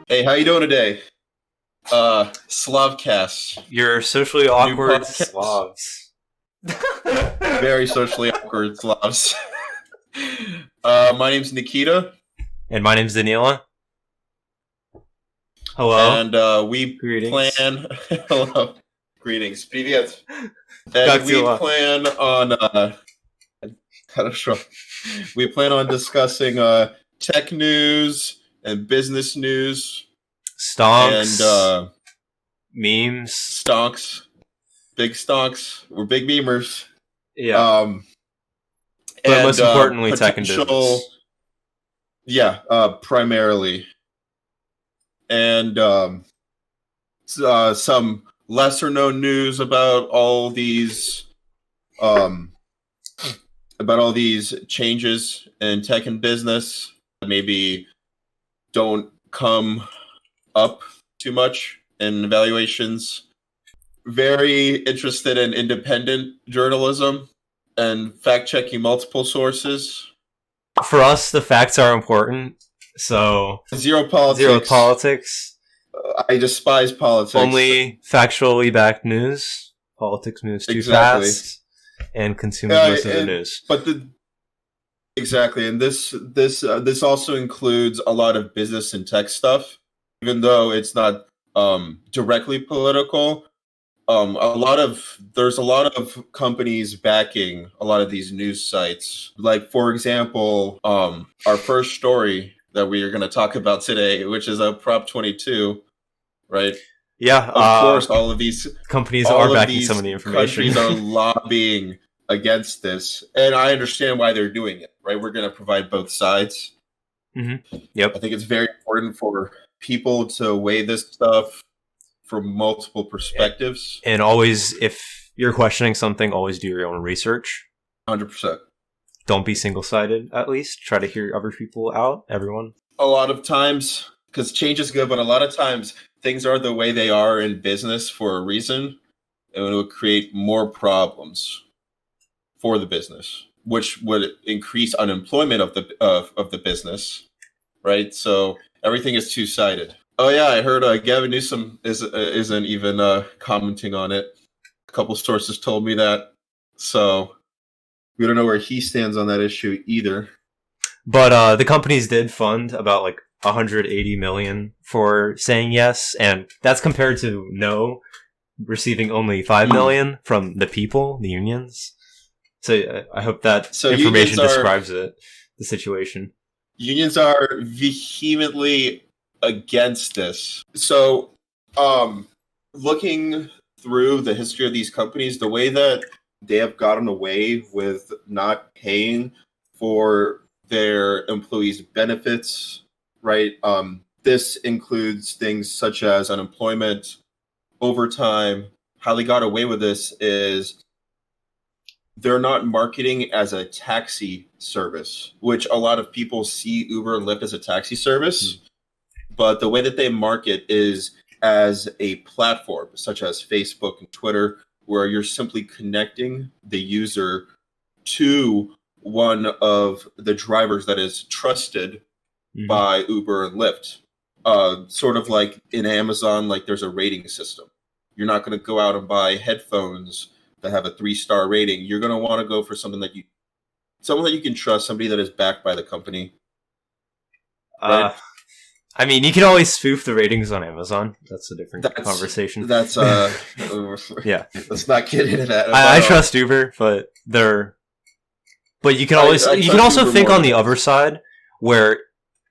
Hey, how you doing today? Slavcast. You're socially awkward Slavs. Very socially awkward Slavs. My name's Nikita. And my name's Danila. Hello. And we Greetings. plan... Hello. Greetings. Привет. And we plan on... we plan on discussing tech news and business news. Stonks. And memes. Stonks. Big stonks. We're big memers. Yeah. But most importantly, tech and business. Yeah, primarily. And some lesser known news about all these changes in tech and business that maybe don't come up too much in evaluations. Very interested in independent journalism and fact-checking multiple sources. For us, the facts are important, so... Zero politics. Zero politics. I despise politics. Only factually backed news. Politics moves too fast. And consumers most of the news. Exactly, and this also includes a lot of business and tech stuff, even though it's not directly political. There's a lot of companies backing a lot of these news sites. Like, for example, our first story that we are going to talk about today, which is a Prop 22, right? Yeah, of course, all of these companies are backing some of the information. Countries are lobbying against this, and I understand why they're doing it. Right, we're going to provide both sides. Mm-hmm. Yep, I think it's very important for people to weigh this stuff from multiple perspectives. And always, if you're questioning something, always do your own research. 100%. Don't be single-sided. At least try to hear other people out. Everyone. A lot of times, because change is good, but a lot of times things are the way they are in business for a reason, and it will create more problems for the business, which would increase unemployment of the business, right? So everything is two-sided. Oh yeah, I heard Gavin Newsom isn't even commenting on it. A couple sources told me that, so we don't know where he stands on that issue either. But the companies did fund about like 180 million for saying yes, and that's compared to no, receiving only 5 million from the people, the unions. So I hope that information describes the situation. Unions are vehemently against this. So, looking through the history of these companies, the way that they have gotten away with not paying for their employees' benefits, right? This includes things such as unemployment, overtime. How they got away with this is they're not marketing as a taxi service, which a lot of people see Uber and Lyft as a taxi service. But the way that they market is as a platform, such as Facebook and Twitter, where you're simply connecting the user to one of the drivers that is trusted by Uber and Lyft. Sort of like in Amazon, like there's a rating system. You're not going to go out and buy headphones that have a 3-star rating. You're going to want to go for someone that you can trust, somebody that is backed by the company. Right? I mean, you can always spoof the ratings on Amazon. That's a different conversation. That's yeah. Let's not get into that. I trust Uber, but you can always you can also think on the other side, where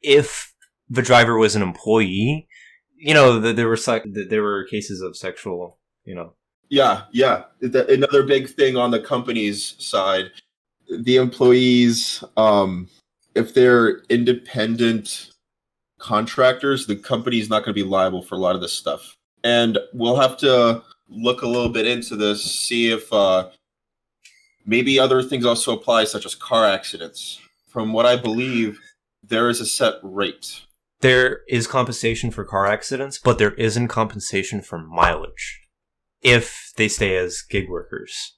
if the driver was an employee, there were cases of sexual, Yeah. Another big thing on the company's side, the employees, if they're independent contractors, the company's not going to be liable for a lot of this stuff. And we'll have to look a little bit into this, see if maybe other things also apply, such as car accidents. From what I believe, there is a set rate. There is compensation for car accidents, but there isn't compensation for mileage if they stay as gig workers.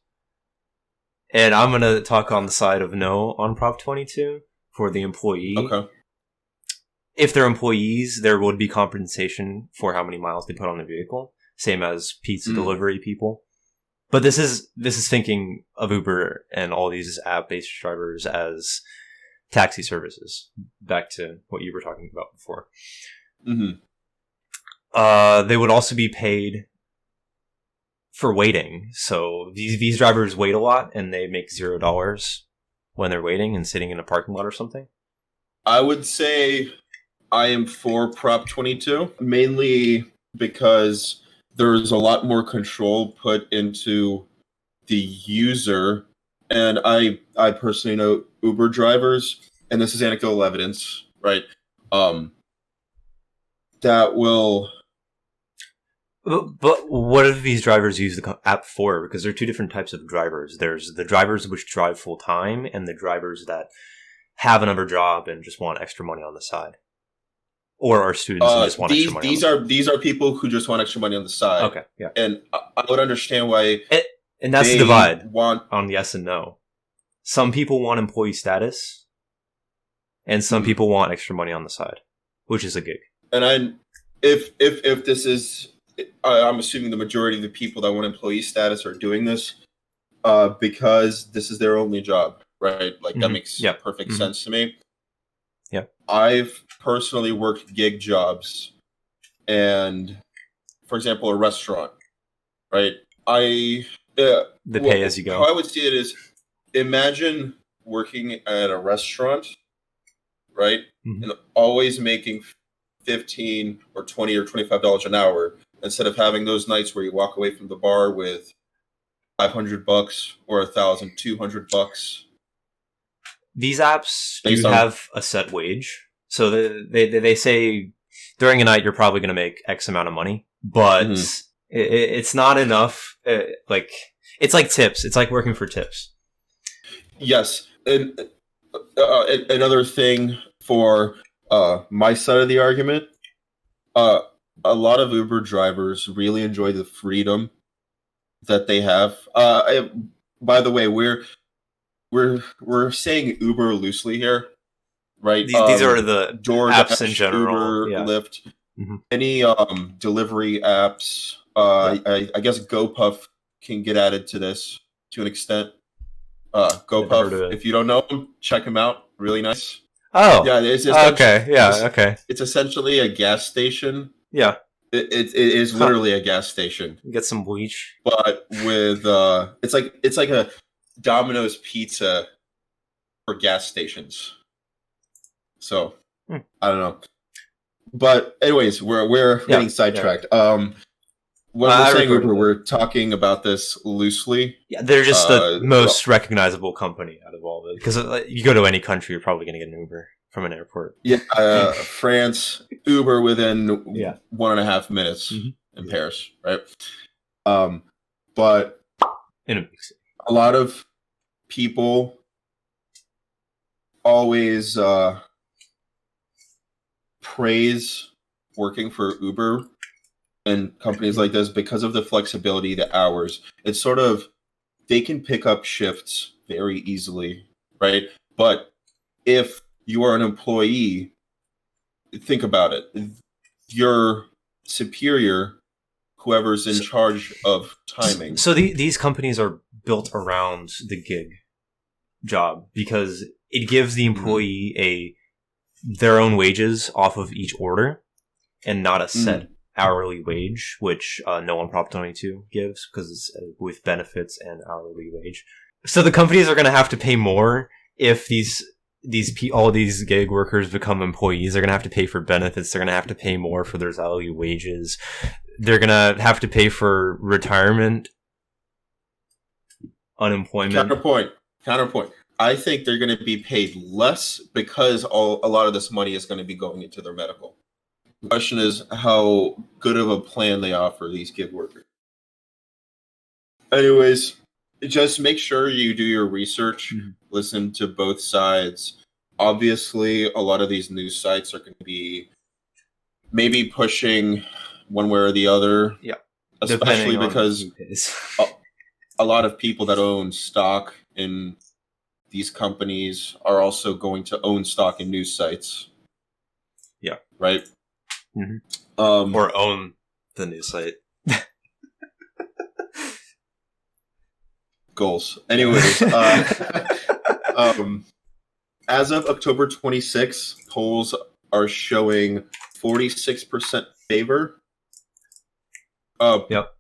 And I'm going to talk on the side of no on Prop 22 for the employee. Okay. if they're employees, there would be compensation for how many miles they put on the vehicle, same as pizza delivery people. But this is thinking of Uber and all these app-based drivers as taxi services. Back to what you were talking about before. Mm-hmm. They would also be paid for waiting. So these drivers wait a lot, and they make $0 when they're waiting and sitting in a parking lot or something. I would say I am for Prop 22, mainly because there's a lot more control put into the user. And I personally know Uber drivers, and this is anecdotal evidence, right? That will... But what do these drivers use the app for? Because there are two different types of drivers. There's the drivers which drive full time, and the drivers that have another job and just want extra money on the side, or are students who just want extra money. These are people who just want extra money on the side. Okay, yeah, and I would understand why. And that's the divide on yes and no. Some people want employee status, and some people want extra money on the side, which is a gig. And if this is, I'm assuming the majority of the people that want employee status are doing this because this is their only job, right? Like that makes perfect sense to me. Yeah, I've personally worked gig jobs, and for example, a restaurant, right? The pay as you go. How I would see it is, imagine working at a restaurant, right, and always making $15 or $20 or $25 an hour, instead of having those nights where you walk away from the bar with $500 or $1,200. These apps do have a set wage, so they say during a night you're probably going to make X amount of money, but it's not enough. It's like tips. It's like working for tips. Yes, and another thing for my side of the argument, a lot of Uber drivers really enjoy the freedom that they have. By the way, we're saying Uber loosely here, right? These are the DoorDash, apps in general. Uber, Lyft, any delivery apps. I guess GoPuff can get added to this to an extent. GoPuff, if you don't know him, check him out. Really nice. Oh, yeah. It's okay. Yeah, okay. It's essentially a gas station. Yeah. It is literally a gas station. Get some bleach, but with it's like a Domino's pizza for gas stations. So I don't know, but anyways, we're getting sidetracked. When we're saying Uber, we're talking about this loosely. Yeah, they're just the most recognizable company out of all of it, because you go to any country, you're probably going to get an Uber from an airport. Yeah, France, Uber within 1.5 minutes in Paris, right? But in a big city, a lot of people always praise working for Uber and companies like this because of the flexibility, the hours. It's sort of, they can pick up shifts very easily, right? But if you are an employee, think about it. Your superior, whoever's in charge of timing. So these companies are built around the gig job because it gives the employee their own wages off of each order and not a set hourly wage, which no one Prop 22 gives because it's with benefits and hourly wage. So the companies are going to have to pay more if all these gig workers become employees. They're going to have to pay for benefits. They're going to have to pay more for their hourly wages. They're going to have to pay for retirement, unemployment. Counterpoint. I think they're going to be paid less because a lot of this money is going to be going into their medical. The question is how good of a plan they offer these gig workers. Anyways, just make sure you do your research, listen to both sides. Obviously, a lot of these news sites are going to be maybe pushing one way or the other. Yeah. Especially because a lot of people that own stock in these companies are also going to own stock in news sites. right? Or own the news site. Goals. Anyways, as of October 26, polls are showing 46% favor.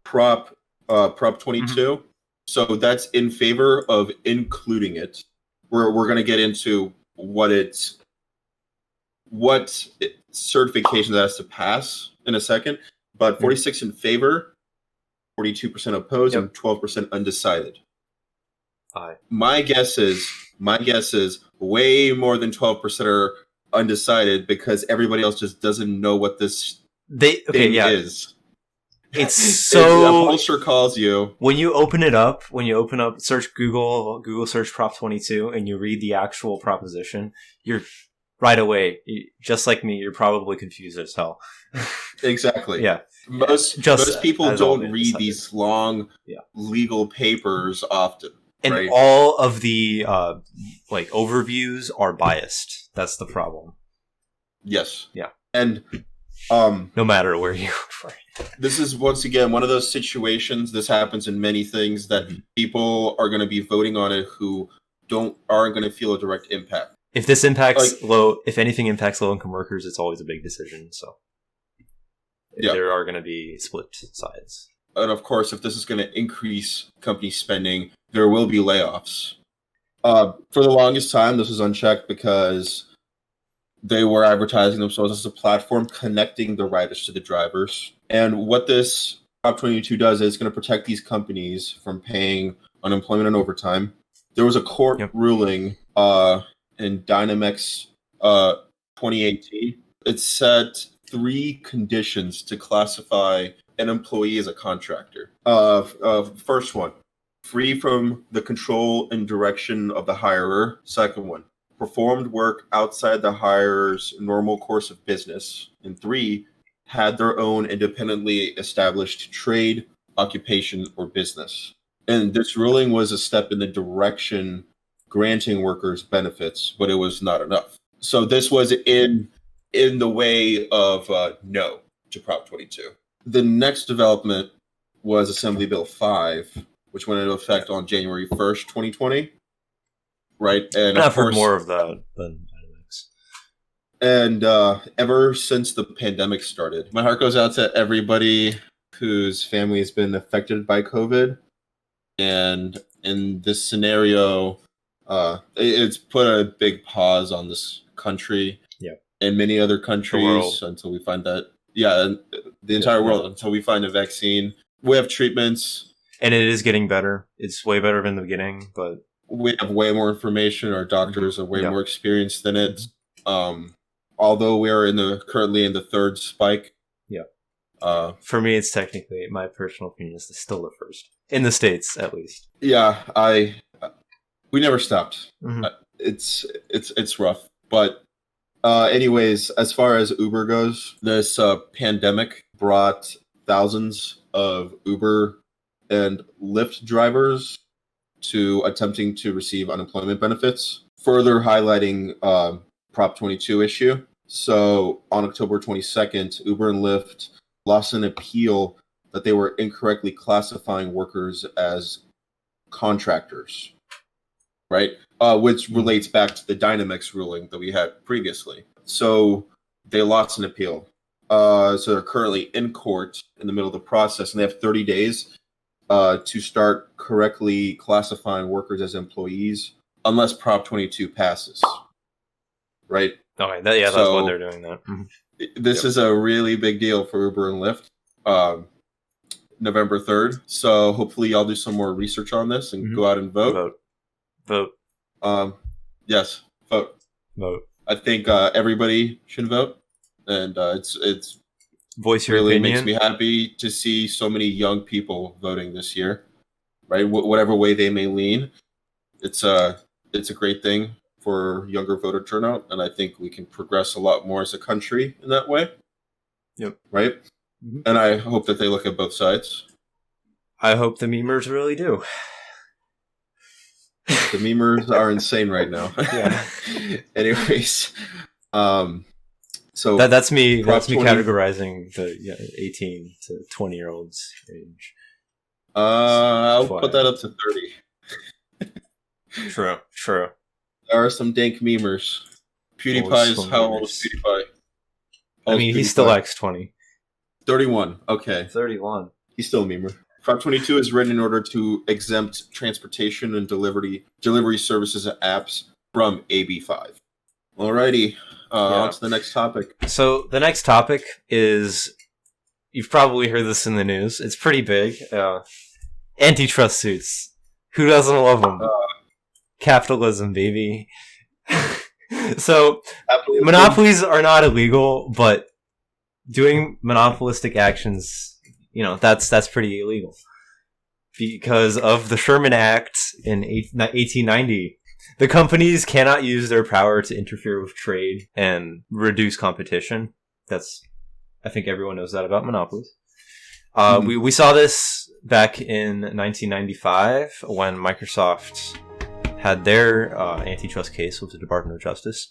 Prop 22. So that's in favor of including it. We're going to get into what certification that has to pass in a second. But 46 in favor, 42% opposed, and 12% undecided. My guess is way more than 12% are undecided because everybody else just doesn't know what this thing is. It's so a pollster calls you when you open up search Google search Prop 22 and you read the actual proposition, you're right away, just like me, you're probably confused as hell. Exactly. Yeah. Most people don't read these long legal papers often. And right? all of the overviews are biased. That's the problem. Yes. Yeah. And no matter where you are. This is once again one of those situations. This happens in many things that people are going to be voting on it who aren't going to feel a direct impact. If this impacts if anything impacts low income workers, it's always a big decision. So there are going to be split sides. And of course, if this is going to increase company spending, there will be layoffs. For the longest time, this was unchecked because they were advertising themselves as a platform connecting the riders to the drivers. And what this Prop 22 does is it's going to protect these companies from paying unemployment and overtime. There was a court ruling in Dynamex 2018. It set 3 conditions to classify an employee as a contractor. First one, free from the control and direction of the hirer. Second one, performed work outside the hirer's normal course of business. And 3, had their own independently established trade, occupation, or business. And this ruling was a step in the direction granting workers benefits, but it was not enough. So this was in the way of no to Prop 22. The next development was Assembly Bill 5, which went into effect on January 1st, 2020. Right? And I've heard more of that than Dynamics. And ever since the pandemic started, my heart goes out to everybody whose family has been affected by COVID. And in this scenario, it's put a big pause on this country and many other countries until we find that. Yeah, the entire world until we find a vaccine. We have treatments. And it is getting better. It's way better than the beginning, but we have way more information. Our doctors are way more experienced than it. Although we are currently in the 3rd spike. Yeah. For me, it's technically, my personal opinion is still the first. In the States, at least. Yeah, we never stopped. It's rough. But anyways, as far as Uber goes, this pandemic brought thousands of Uber and Lyft drivers to attempting to receive unemployment benefits, further highlighting Prop 22 issue. So on October 22nd, Uber and Lyft lost an appeal that they were incorrectly classifying workers as contractors, right? Which relates back to the Dynamex ruling that we had previously. So they lost an appeal. So they're currently in court in the middle of the process, and they have 30 days to start correctly classifying workers as employees, unless Prop 22 passes. Right? Okay, that's why they're doing that. This is a really big deal for Uber and Lyft. November 3rd. So hopefully y'all do some more research on this and go out and vote. Vote. Yes, vote. I think everybody should vote, and it's voice your really opinion. Makes me happy to see so many young people voting this year. Right, whatever way they may lean, it's a great thing for younger voter turnout, and I think we can progress a lot more as a country in that way. Yep. Right. Mm-hmm. And I hope that they look at both sides. I hope the memers really do. The memers are insane right now. Yeah. Anyways, So that's me. Prop That's me 20 categorizing the 18 to 20-year-olds age. I'll Why? put that up to 30. True. There are some dank memers. PewDiePie is how old is PewDiePie? I mean, he's still X20. 31. Okay. 31. He's still a memer. Prop 22 is written in order to exempt transportation and delivery services and apps from AB5. Alrighty. On to the next topic. So the next topic is, you've probably heard this in the news. It's pretty big. Antitrust suits. Who doesn't love them? Capitalism, baby. So monopolies are not illegal, but doing monopolistic actions, that's pretty illegal. Because of the Sherman Act in 1890, the companies cannot use their power to interfere with trade and reduce competition. I think everyone knows that about monopolies. We saw this back in 1995 when Microsoft had their antitrust case with the Department of Justice.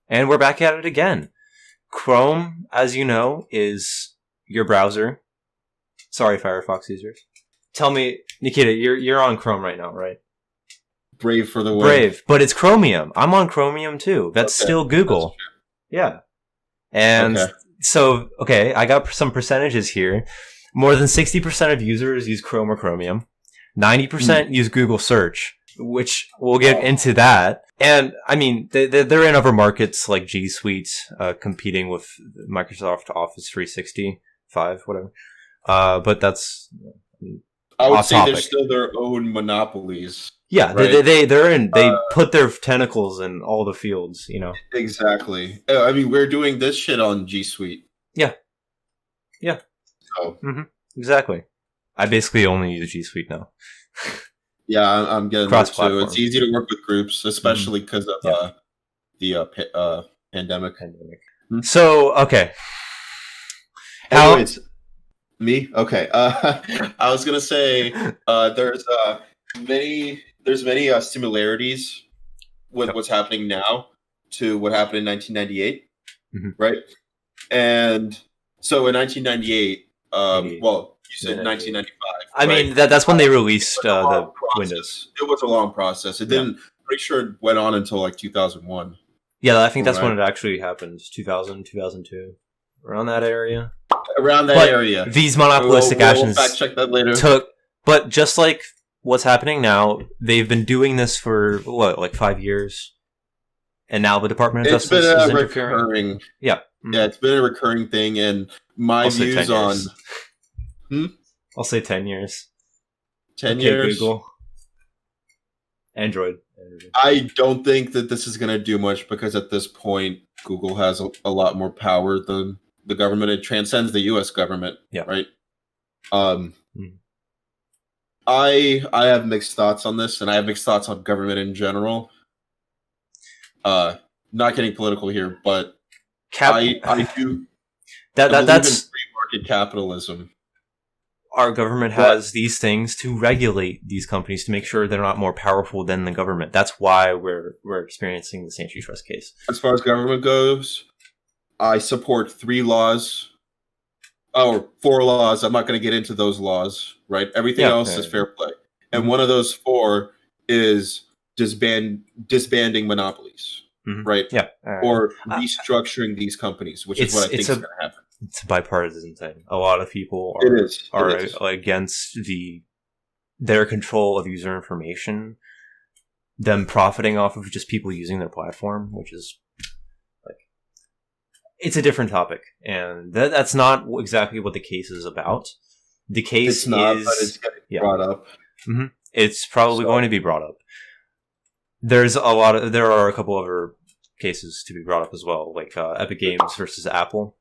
And we're back at it again. Chrome, as you know, is your browser. Sorry, Firefox users. Tell me, Nikita, you're on Chrome right now, right? Brave for the win. Brave, but it's Chromium. I'm on Chromium too. That's still Google. Yeah. And so, I got some percentages here. More than 60% of users use Chrome or Chromium. 90% use Google Search, which we'll get into that. And I mean, they're in other markets like G Suite, competing with Microsoft Office 365, whatever. But that's I would say they're still their own monopolies. Yeah, right? They put their tentacles in all the fields, Exactly. I mean, we're doing this shit on G Suite. Yeah. So. Exactly. I basically only use G Suite now. Yeah, I'm getting there too. It's easy to work with groups, especially because of the pandemic. So, okay. Anyways, me? Okay. I was gonna say there's many similarities with what's happening now to what happened in 1998, right? And so in 1998, well, you said 1995. I mean, that's when they released the Windows. It was a long process. It didn't. Pretty sure it went on until like 2001. Yeah, I think that's when it actually happened. 2000, 2002, around that area. Around that area. These monopolistic actions fact check that later. But just like what's happening now, they've been doing this for like 5 years, and now the Department of Justice is interfering. Yeah, it's been a recurring thing, and my views on. I'll say 10 years. 10 years. Google. Android. I don't think that this is going to do much because at this point, Google has a lot more power than the government. It transcends the U.S. government. Yeah. Right. I have mixed thoughts on this, and I have mixed thoughts on government in general. Not getting political here, but I do. That's free market capitalism. Our government has these things to regulate these companies to make sure they're not more powerful than the government. That's why we're experiencing this antitrust case. As far as government goes, I support 3 laws. Or 4 laws. I'm not going to get into those laws, right? Everything else is fair play. And one of those 4 is disbanding monopolies, right? Yeah. Or restructuring these companies, which is what I think is going to happen. It's a bipartisan thing. A lot of people are against their control of user information, them profiting off of just people using their platform, which is it's a different topic, and that's not exactly what the case is about. The case but it's getting brought up. It's probably going to be brought up. There are a couple other cases to be brought up as well, like Epic Games versus Apple.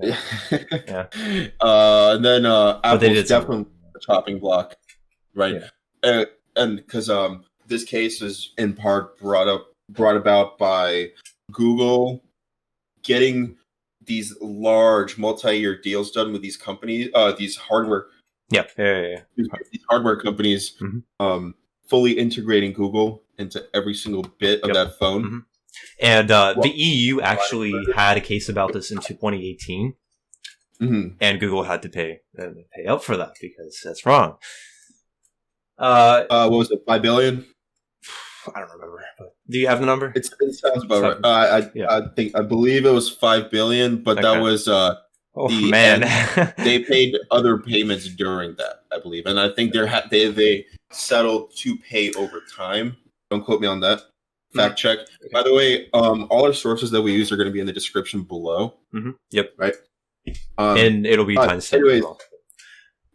Yeah. And then Apple's definitely a chopping block, right? Yeah. And because this case is in part brought about by Google getting these large multi-year deals done with these companies, these hardware. These hardware companies, fully integrating Google into every single bit of that phone. And the EU actually had a case about this in 2018, and Google had to pay up for that because that's wrong. What was it, $5 billion? I don't remember. But do you have the number? It sounds about right. I believe it was $5 billion, but that was they paid other payments during that, I believe, and I think they settled to pay over time. Don't quote me on that. Fact check. Okay. By the way, all our sources that we use are going to be in the description below. Yep. Right. And it'll be timestamped. Anyways, well.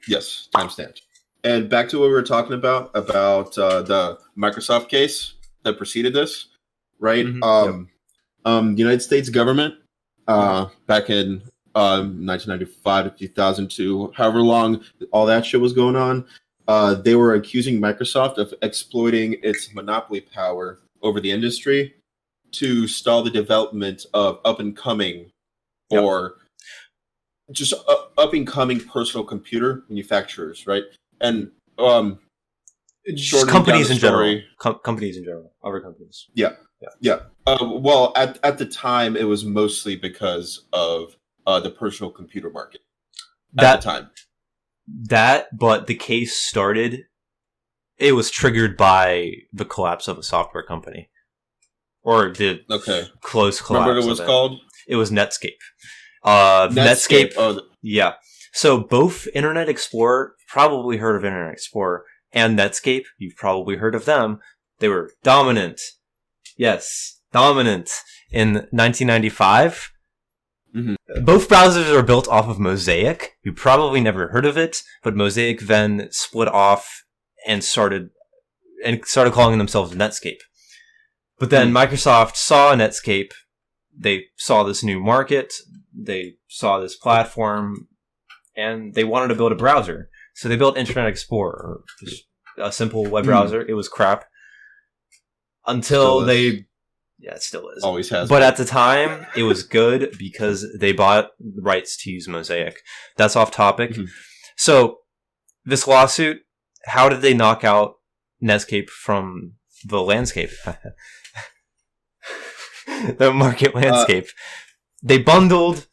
Yes, timestamped. And back to what we were talking about the Microsoft case that preceded this, right? The United States government, back in 1995 to 2002, however long all that shit was going on, they were accusing Microsoft of exploiting its monopoly power over the industry to stall the development of up-and-coming or just up-and-coming personal computer manufacturers, right? And companies in general. Companies in general. Other companies. Yeah. Well, at the time, it was mostly because of the personal computer market. At the time. But the case started. It was triggered by the collapse of a software company, or the close collapse. Remember what it was called? It was Netscape. Netscape. Oh, yeah. So both Internet Explorer, probably heard of Internet Explorer, and Netscape, you've probably heard of them. They were dominant. Yes, dominant in 1995. Both browsers are built off of Mosaic. You probably never heard of it, but Mosaic then split off and started calling themselves Netscape. But then Microsoft saw Netscape. They saw this new market. They saw this platform, and they wanted to build a browser. So they built Internet Explorer, a simple web browser. It was crap. Until they... Yeah, it still is. Always has. But at the time, it was good because they bought the rights to use Mosaic. That's off topic. So, this lawsuit, how did they knock out Netscape from the landscape? The market landscape. They bundled...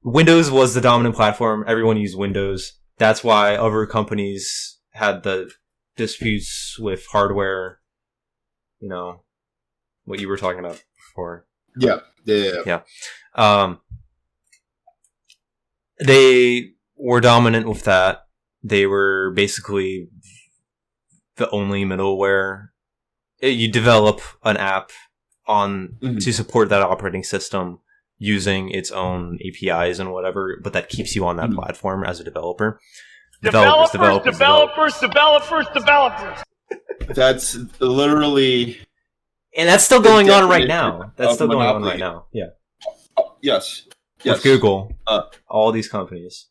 Windows was the dominant platform. Everyone used Windows. That's why other companies had the disputes with hardware, you know, what you were talking about before. Yeah. They were dominant with that. They were basically the only middleware. You develop an app to support that operating system using its own APIs and whatever, but that keeps you on that platform as a developer. Developers. That's literally... And that's still going on right now. That's still going on right now. Yeah. Yes. With Google, all these companies.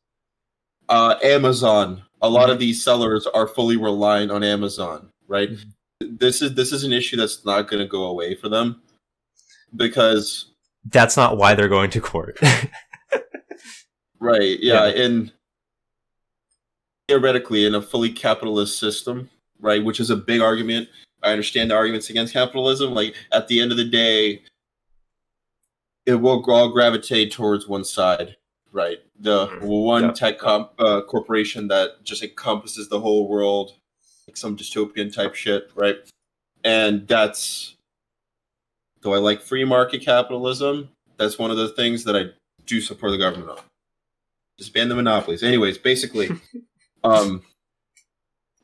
Amazon. A lot of these sellers are fully reliant on Amazon, right? This is an issue that's not going to go away for them because... That's not why they're going to court. Right, yeah. And theoretically, in a fully capitalist system, right, which is a big argument. I understand the arguments against capitalism. Like, at the end of the day, it will all gravitate towards one side, right? The one tech corporation that just encompasses the whole world, like some dystopian type shit, right? And that's... Do I like free market capitalism? That's one of the things that I do support the government on. Just ban the monopolies. Anyways, basically,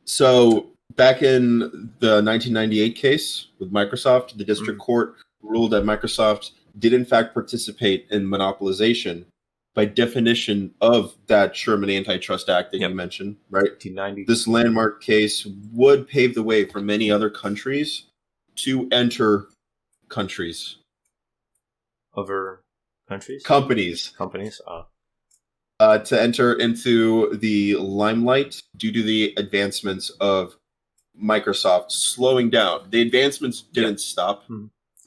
so back in the 1998 case with Microsoft, the district court ruled that Microsoft did in fact participate in monopolization by definition of that Sherman Antitrust Act that you mentioned, right? 1990. This landmark case would pave the way for many other countries to enter countries. Other countries? Companies. To enter into the limelight due to the advancements of Microsoft slowing down. The advancements didn't stop.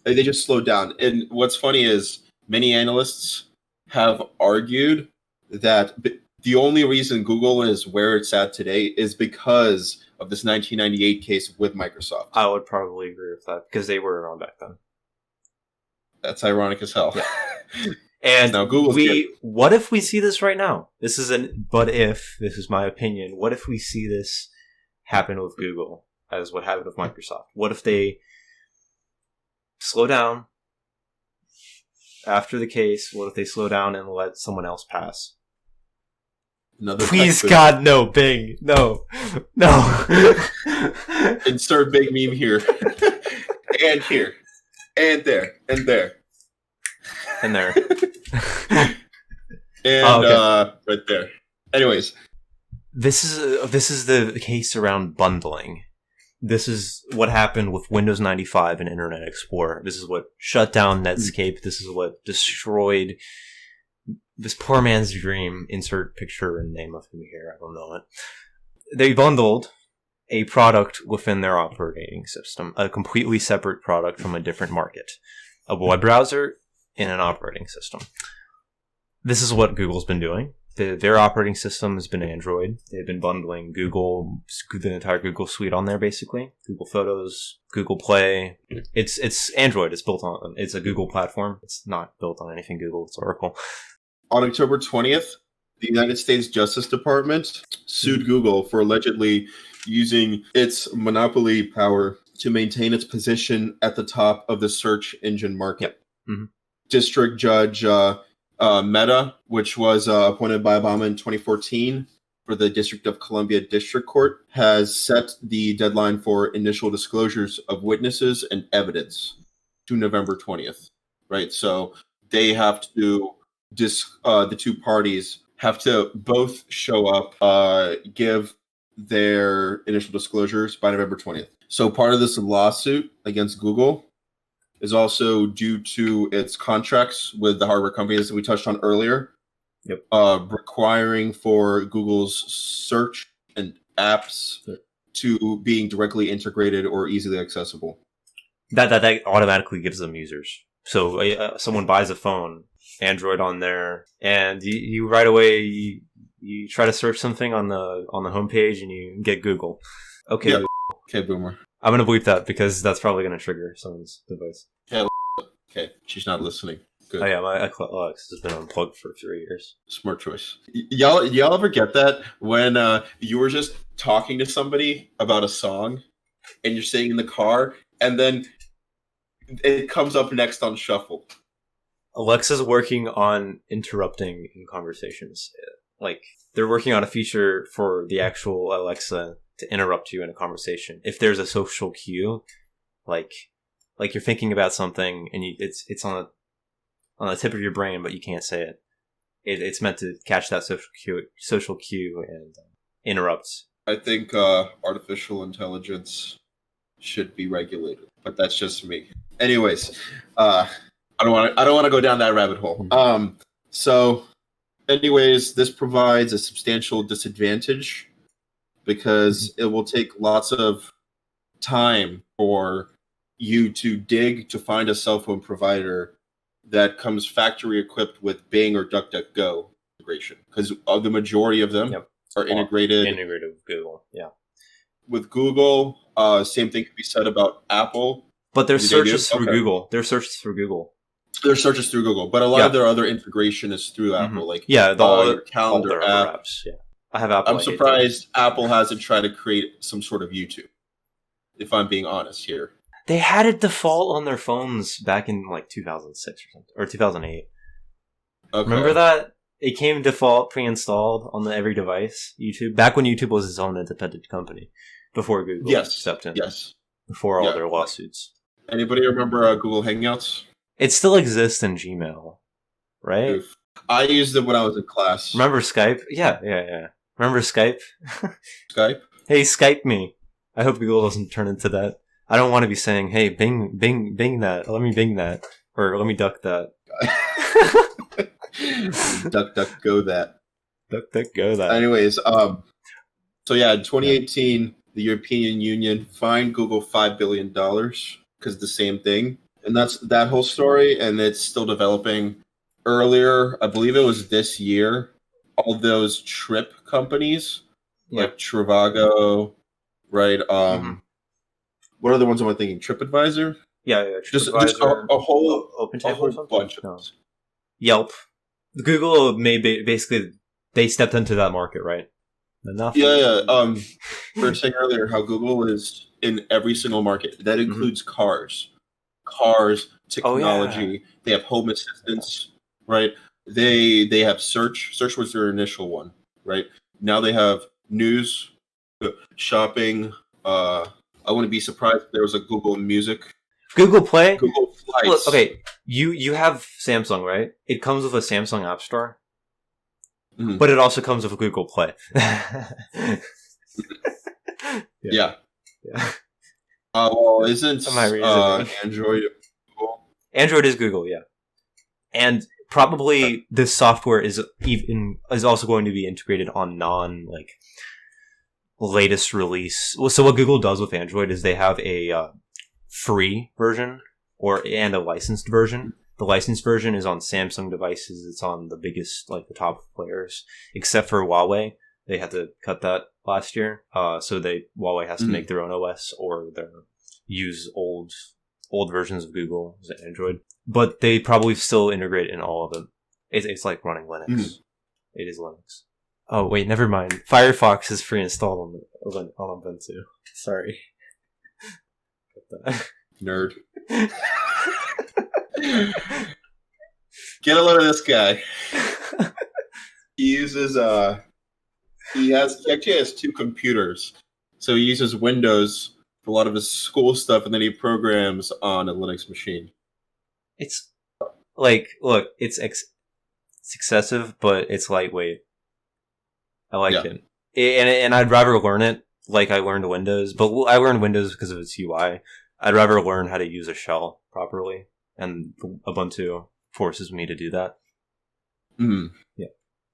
They just slowed down. And what's funny is many analysts have argued that the only reason Google is where it's at today is because of this 1998 case with Microsoft. I would probably agree with that because they were around back then. That's ironic as hell. Yeah. And now Google's what if we see this right now? This is this is my opinion. What if we see this happen with Google as what happened with Microsoft? What if they slow down after the case? What if they slow down and let someone else pass? Please, God, no, Bing. No. Insert big meme here. And here. And there. And there. And there. And right there. Anyways. This is the case around bundling. This is what happened with Windows 95 and Internet Explorer. This is what shut down Netscape. This is what destroyed this poor man's dream. Insert picture and name of him here. I don't know it. They bundled a product within their operating system, a completely separate product from a different market, a web browser and an operating system. This is what Google's been doing. Their operating system has been Android. They've been bundling the entire Google suite on there, basically. Google Photos, Google Play. It's Android. It's a Google platform. It's not built on anything Google. It's Oracle. On October 20th, the United States Justice Department sued Google for allegedly using its monopoly power to maintain its position at the top of the search engine market. Yep. Mm-hmm. District Judge Mehta, which was appointed by Obama in 2014 for the District of Columbia District Court, has set the deadline for initial disclosures of witnesses and evidence to November 20th. Right, so they have to the two parties have to both show up, give their initial disclosures by November 20th. So part of this lawsuit against Google is also due to its contracts with the hardware companies that we touched on earlier. Yep. Requiring for Google's search and apps to being directly integrated or easily accessible. That automatically gives them users. So someone buys a phone, Android on there, and you right away you try to search something on the homepage and you get Google. Okay. Yep. Okay, boomer. I'm gonna bleep that because that's probably gonna trigger someone's device. Yeah. Okay, she's not listening. Good. Oh yeah, my Alex has been unplugged for 3 years. Smart choice. Y'all ever get that when you were just talking to somebody about a song and you're sitting in the car and then it comes up next on shuffle? Alexa's working on interrupting in conversations. Like, they're working on a feature for the actual Alexa to interrupt you in a conversation. If there's a social cue, like you're thinking about something and it's on the tip of your brain, but you can't say it. It's meant to catch that social cue and interrupt. I think artificial intelligence should be regulated, but that's just me. Anyways, I don't want to go down that rabbit hole. So, anyways, this provides a substantial disadvantage because it will take lots of time for you to dig to find a cell phone provider that comes factory equipped with Bing or DuckDuckGo integration, because the majority of them are integrated with Google. Yeah, with Google, same thing could be said about Apple. But their searches through Google. Their searches through Google. Their searches through Google, but a lot of their other integration is through Apple. Like the calendar apps. Yeah, I have Apple. I'm surprised Apple hasn't tried to create some sort of YouTube. If I'm being honest here, they had it default on their phones back in like 2006 or something, or 2008. Okay. Remember that? It came default pre-installed on every device. YouTube, back when YouTube was its own independent company, before Google stepped in. Yes. Before all their lawsuits. Anybody remember Google Hangouts? It still exists in Gmail, right? Oof. I used it when I was in class. Remember Skype? Yeah. Remember Skype? Skype? Hey, Skype me. I hope Google doesn't turn into that. I don't want to be saying, hey, Bing that. Let me Bing that. Or let me duck that. Duck, go that. Duck, go that. Anyways, so yeah, in 2018, the European Union fined Google $5 billion because the same thing. And that's that whole story, and it's still developing. Earlier, I believe it was this year, all those trip companies, like Trivago, right? What are the ones am I thinking? TripAdvisor? Yeah. Just TripAdvisor, a whole Open a Table or whole something. bunch of No. Yelp. Google basically they stepped into that market, right? Enough. Yeah. We were saying earlier how Google is in every single market. That includes cars, Oh yeah. technology. They have home assistants, right? They have search. Search was their initial one, right? Now they have news, shopping. I wouldn't be surprised if there was a Google Music, Google Play. Google Flights. Look, okay, you have Samsung, right? It comes with a Samsung App Store, but it also comes with a Google Play. Yeah. Yeah. Well, isn't Am I reasoning? Android Google? Android is Google, yeah, and probably this software is also going to be integrated on latest release. Well, so what Google does with Android is they have a free version and a licensed version. The licensed version is on Samsung devices. It's on the biggest, the top players, except for Huawei. They had to cut that last year. So Huawei has to make their own OS or use old versions of Google as Android. But they probably still integrate in all of them. It's like running Linux. It is Linux. Oh wait, never mind. Firefox is pre-installed on Ubuntu. Sorry. Nerd. Get a load of this guy. He uses he actually has two computers. So he uses Windows for a lot of his school stuff, and then he programs on a Linux machine. It's look, it's excessive, but it's lightweight. I like it. And I'd rather learn it like I learned Windows, but I learned Windows because of its UI. I'd rather learn how to use a shell properly, and Ubuntu forces me to do that. Yeah,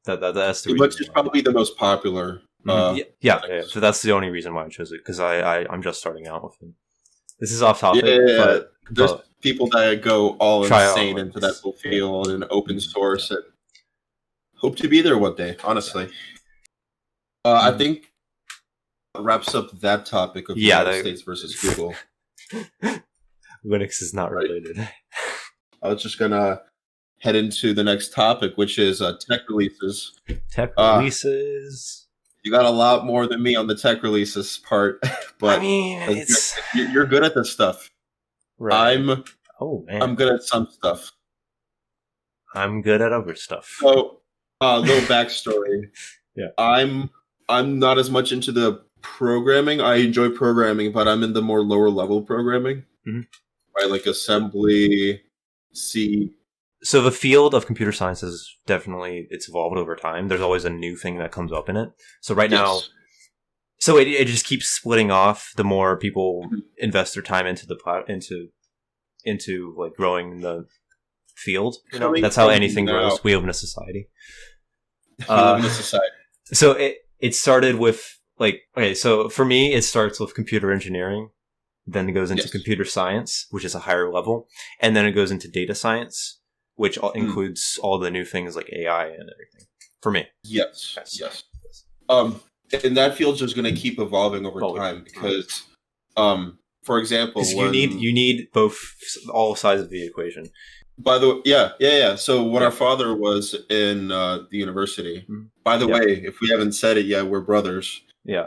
that's the reason. Which is probably the most popular. Yeah. So that's the only reason why I chose it, because I'm just starting out with it. This is off topic. But there's people that go all insane into that whole field and open source, and hope to be there one day. Honestly, I think that wraps up that topic of United States versus Google. Linux is not related. I was just gonna head into the next topic, which is tech releases. Tech releases. You got a lot more than me on the tech releases part, but I mean, you're good at this stuff. Right. I'm good at some stuff. I'm good at other stuff. So, little backstory. Yeah, I'm not as much into the programming. I enjoy programming, but I'm in the more lower level programming, right? Like assembly, C. So the field of computer science is definitely, it's evolved over time. There's always a new thing that comes up in it. So right now, so it just keeps splitting off the more people invest their time into into like growing the field. That's how anything grows. We live in a society. So it started with so for me, it starts with computer engineering, then it goes into computer science, which is a higher level, and then it goes into data science, which includes all the new things like AI and everything. For me, yes. And that field's just going to keep evolving over time because, for example, you need all sides of the equation. By the way, yeah. So when our father was in the university, by the way, if we haven't said it yet, we're brothers. Yeah.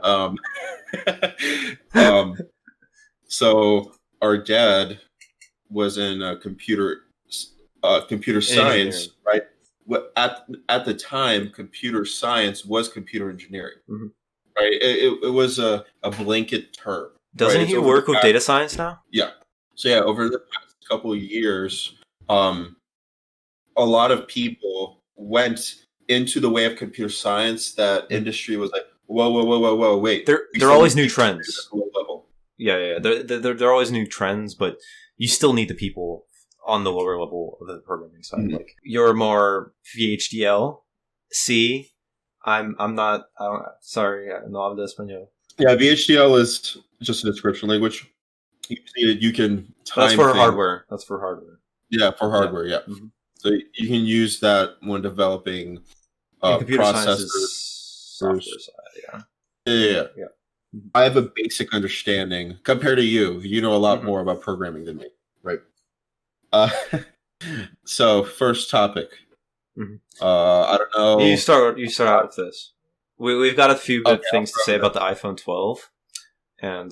So our dad was in computer science, right? At the time, computer science was computer engineering, right? It was a blanket term. Doesn't he work with data science now? Yeah. So over the past couple of years, a lot of people went into the way of computer science that industry was like, whoa, wait. There are always new trends. Yeah. There are always new trends, but you still need the people on the lower level of the programming side. Like you're more VHDL, C. I'm not. Sorry, no hablo español. Yeah, VHDL is just a description language. You can time. That's for hardware. That's for hardware. Yeah, for hardware. Yeah. So you can use that when developing computer processors. Software side, Yeah. I have a basic understanding compared to you. You know a lot more about programming than me. Right. Uh, so first topic. Mhm. I don't know. You start out with this. We've got a few good things to say about the iPhone 12, and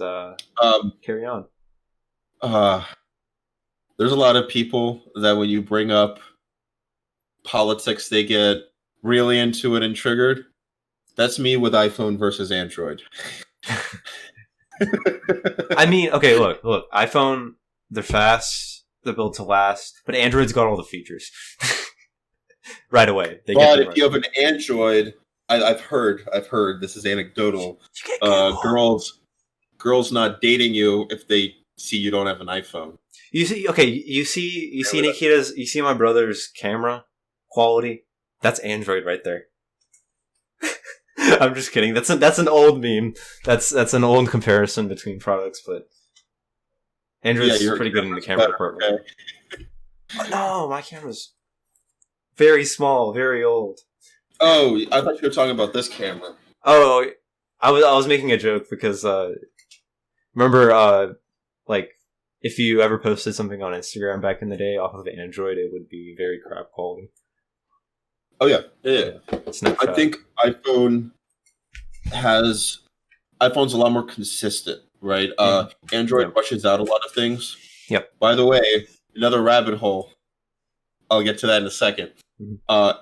carry on. There's a lot of people that when you bring up politics, they get really into it and triggered. That's me with iPhone versus Android. I mean, okay, look, iPhone, they're fast, they're built to last, but Android's got all the features. Right away. But if you have an Android, I've heard, this is anecdotal, girls not dating you if they see you don't have an iPhone. You see Nikita's, you see my brother's camera quality? That's Android right there. I'm just kidding. That's an old meme. That's an old comparison between products, but Android's pretty good in the camera department. Okay. Oh, no, my camera's very small, very old. Oh, I thought you were talking about this camera. Oh, I was making a joke because remember like if you ever posted something on Instagram back in the day off of Android, it would be very crap quality. Oh yeah. I think iPhone's a lot more consistent, right? Android rushes out a lot of things. Yep. By the way, another rabbit hole. I'll get to that in a second. Mm-hmm.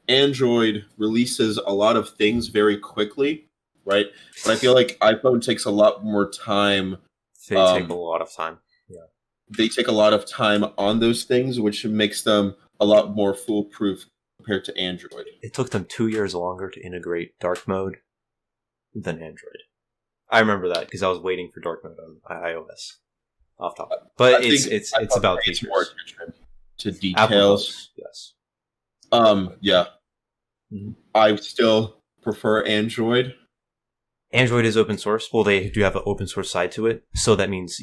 Android releases a lot of things very quickly, right? But I feel like iPhone takes a lot more time. They take a lot of time. Yeah. They take a lot of time on those things, which makes them a lot more foolproof compared to Android. It took them 2 years longer to integrate dark mode than Android. I remember that because I was waiting for dark mode on iOS. Off topic, but it's about features. More attention to details. Yes. Yeah. Mm-hmm. I still prefer Android. Android is open source. Well, they do have an open source side to it, so that means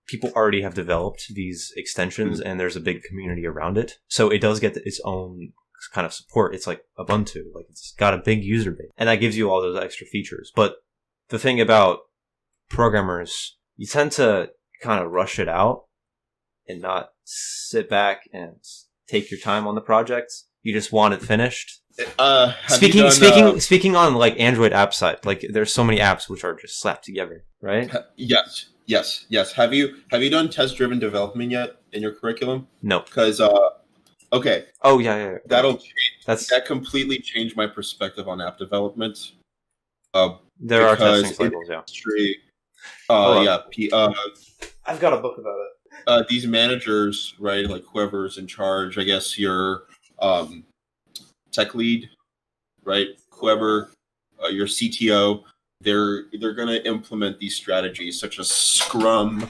people already have developed these extensions, and there's a big community around it. So it does get its own kind of support. It's like Ubuntu, like it's got a big user base, and that gives you all those extra features. But the thing about programmers, you tend to kind of rush it out and not sit back and take your time on the projects. You just want it finished. Speaking on like Android app side, like there's so many apps which are just slapped together, right? Yes. Have you done test-driven development yet in your curriculum? No. Because okay. Oh yeah. That'll change. That completely changed my perspective on app development. There are testing cycles, I've got a book about it. These managers, right, like whoever's in charge, I guess your tech lead, right, whoever, your CTO, they're going to implement these strategies such as Scrum,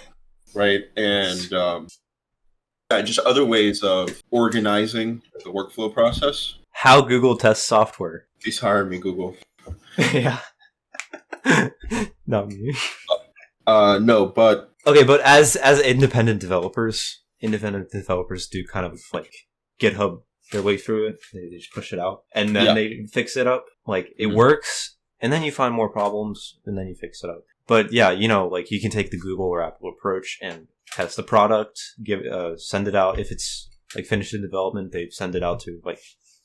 right, and just other ways of organizing the workflow process. How Google tests software. Please hire me, Google. Yeah. Not me. No, but okay, but as independent developers do kind of like GitHub their way through it. They just push it out and then they fix it up. Like it works, and then you find more problems, and then you fix it up. But yeah, like you can take the Google or Apple approach and test the product, send it out. If it's like finished in development, they send it out to like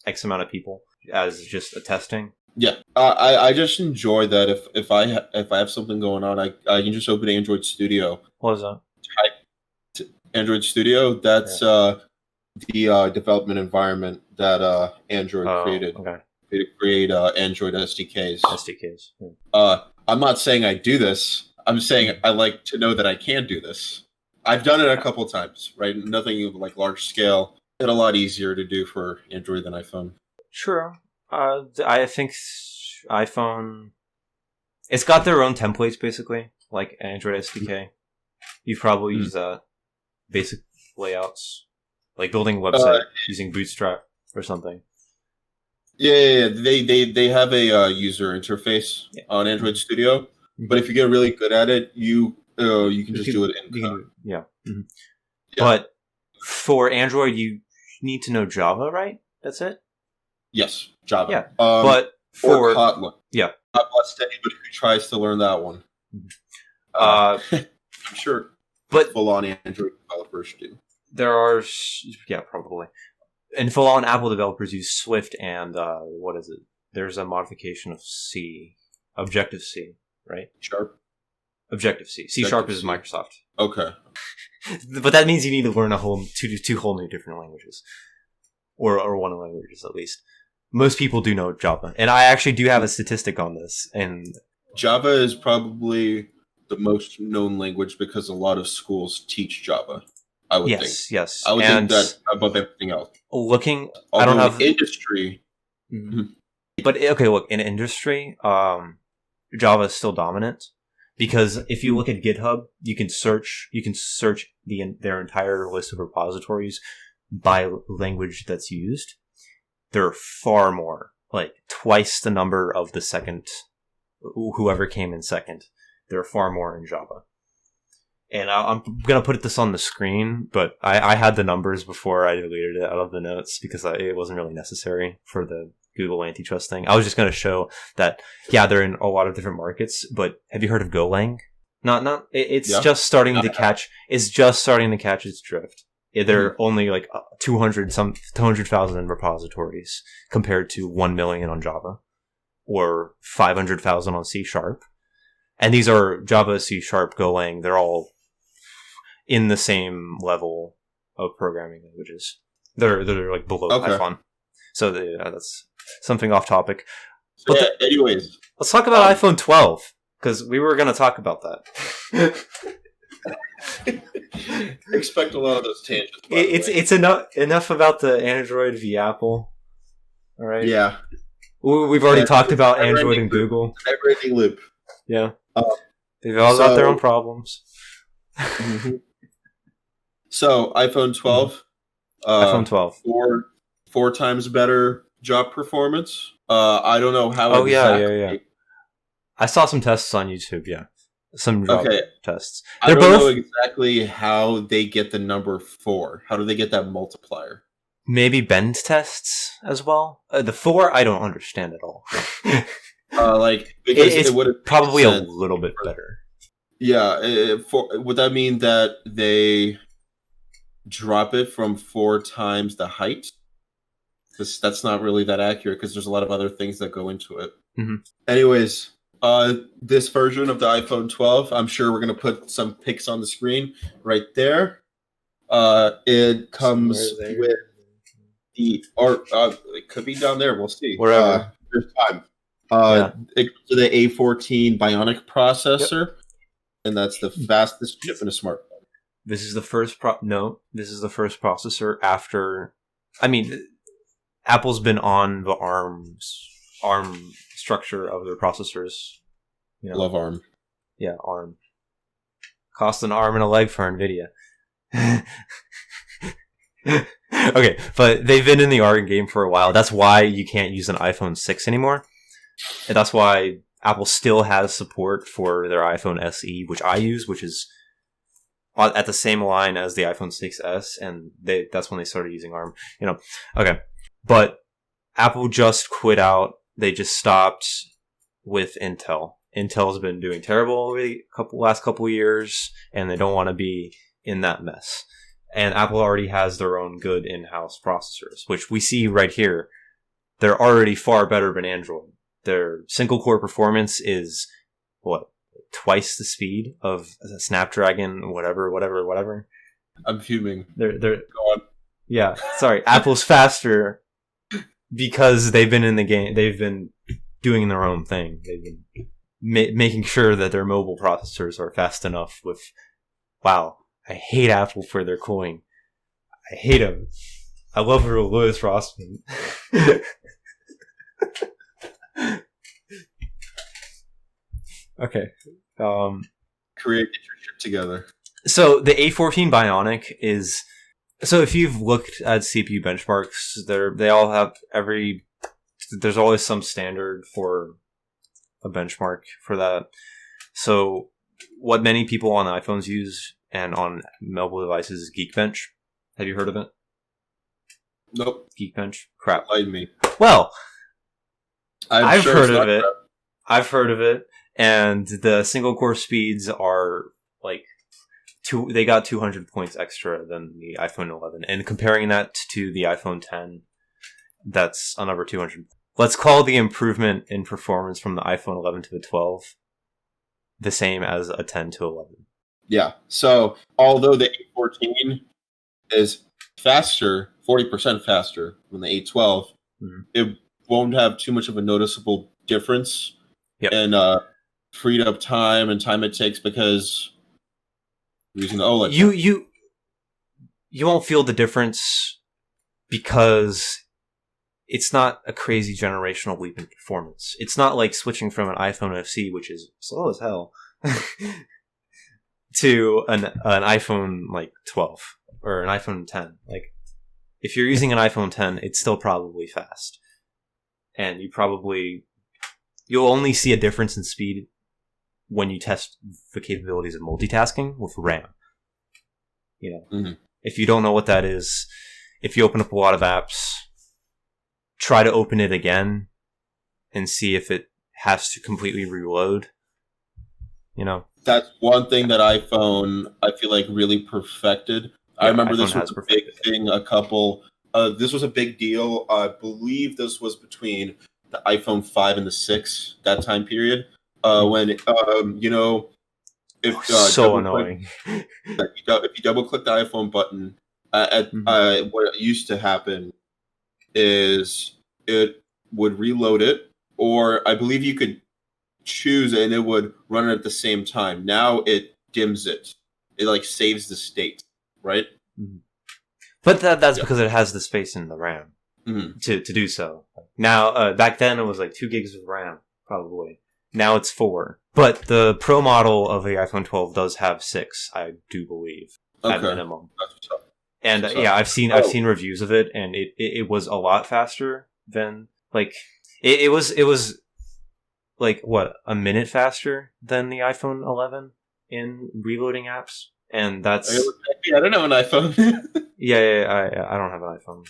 X amount of people as just a testing. Yeah, I just enjoy that if I have something going on, I can just open Android Studio. What is that? Type Android Studio. That's the development environment that Android created. Okay. They create Android SDKs. Yeah. I'm not saying I do this. I'm saying I like to know that I can do this. I've done it a couple times, right? Nothing like large scale. It's a lot easier to do for Android than iPhone. True. I think iPhone, it's got their own templates basically, like Android SDK. You've probably used basic layouts, like building a website using Bootstrap or something. Yeah. They have a user interface on Android Studio, but if you get really good at it, you can just do it in code. Yeah. Mm-hmm. But for Android, you need to know Java, right? That's it. Yes, Java. Yeah, but for Kotlin. Yeah, God bless anybody who tries to learn that one. I'm sure. But full-on Android developers do. there are, probably. And full-on Apple developers use Swift and, what is it? There's a modification of C. Objective-C, right? Sharp? Objective-C. C-sharp is Microsoft. Okay. But that means you need to learn two whole new different languages. Or one of the languages, at least. Most people do know Java. And I actually do have a statistic on this. And Java is probably the most known language because a lot of schools teach Java. I would think. Yes. I would think that above everything else. Looking, although I don't have industry. But okay, look, in industry, Java is still dominant because if you look at GitHub, you can search their entire list of repositories by language that's used. There are far more, like twice the number of the second, whoever came in second. There are far more in Java. And I'm going to put this on the screen, but I had the numbers before I deleted it out of the notes because it wasn't really necessary for the Google Antitrust thing. I was just going to show that, yeah, they're in a lot of different markets, but have you heard of Golang? It's just starting to catch its drift. There are only like 200,000 repositories compared to 1 million on Java or 500,000 on C#. And these are Java, C#, Golang. They're all in the same level of programming languages. They're like below Python. So that's something off topic. So but anyways, let's talk about iPhone 12 because we were going to talk about that. Expect a lot of those tangents. It's enough about the Android v Apple. All right. Yeah. We've already talked about Android and Google. Never-ending loop. Yeah. They've all got their own problems. So iPhone 12. iPhone 12. Four times better job performance. I don't know how exactly. Yeah. I saw some tests on YouTube, yeah. Some job tests. I don't know exactly how they get the number 4. How do they get that multiplier? Maybe bend tests as well? The 4, I don't understand at all. Because it's it would probably a little bit better. Yeah. Would that mean that they drop it from 4 times the height? That's not really that accurate because there's a lot of other things that go into it. Mm-hmm. Anyways, this version of the iPhone 12, I'm sure we're going to put some pics on the screen right there. It comes with it could be down there. We'll see. Wherever. There's time. It comes with the A14 Bionic processor, and that's the fastest chip in a smartphone. This is the first this is the first processor after. I mean, Apple's been on the ARM structure of their processors. Love ARM. Yeah, ARM. Cost an arm and a leg for NVIDIA. Okay, but they've been in the ARM game for a while. That's why you can't use an iPhone 6 anymore. And that's why Apple still has support for their iPhone SE, which I use, which is at the same line as the iPhone 6s, and that's when they started using ARM. Okay. But Apple just quit out. They just stopped with Intel. Intel's been doing terrible the last couple of years, and they don't want to be in that mess. And Apple already has their own good in-house processors, which we see right here. They're already far better than Android. Their single-core performance is, twice the speed of a Snapdragon, whatever. I'm fuming. They're Go on. Yeah, sorry. Apple's faster because they've been in the game. They've been doing their own thing. They've been making sure that their mobile processors are fast enough with... Wow, I hate Apple for their cooling. I hate them. I love her Louis Rossman. Okay. Create your shit together. So the A14 Bionic is... So if you've looked at CPU benchmarks, they all have there's always some standard for a benchmark for that. So what many people on iPhones use and on mobile devices is Geekbench. Have you heard of it? Nope. Geekbench? Crap. Lied to me. Well, I've sure heard of it. I've heard of it. And the single core speeds are like they got 200 points extra than the iPhone 11, and comparing that to the iPhone 10, that's another 200. Let's call the improvement in performance from the iPhone 11 to the 12 the same as a 10 to 11. Yeah. So although the 814 is faster, 40% faster than the 812, it won't have too much of a noticeable difference in freed up time and time it takes because we're using the OLED. You won't feel the difference because it's not a crazy generational leap in performance. It's not like switching from an iPhone FC, which is slow as hell, to an iPhone like 12 or an iPhone 10. Like, if you're using an iPhone 10, it's still probably fast, and you'll only see a difference in speed when you test the capabilities of multitasking with RAM. If you don't know what that is, if you open up a lot of apps, try to open it again and see if it has to completely reload. That's one thing that iPhone, I feel like, really perfected. I remember this was a big thing. This was a big deal. I believe this was between the iPhone 5 and the 6, that time period. When if so annoying. If you double click the iPhone button, what used to happen is it would reload it, or I believe you could choose and it would run it at the same time. Now it dims it. It like saves the state, right? But that's because it has the space in the RAM to do so. Now, back then it was like 2 gigs of RAM, probably. Now it's 4. But the Pro model of the iPhone 12 does have 6, I do believe, at minimum. That's what's up. And I've seen reviews of it, and it was a lot faster than like it was like what, a minute faster than the iPhone 11 in reloading apps, and that's I don't have an iPhone. I don't have an iPhone.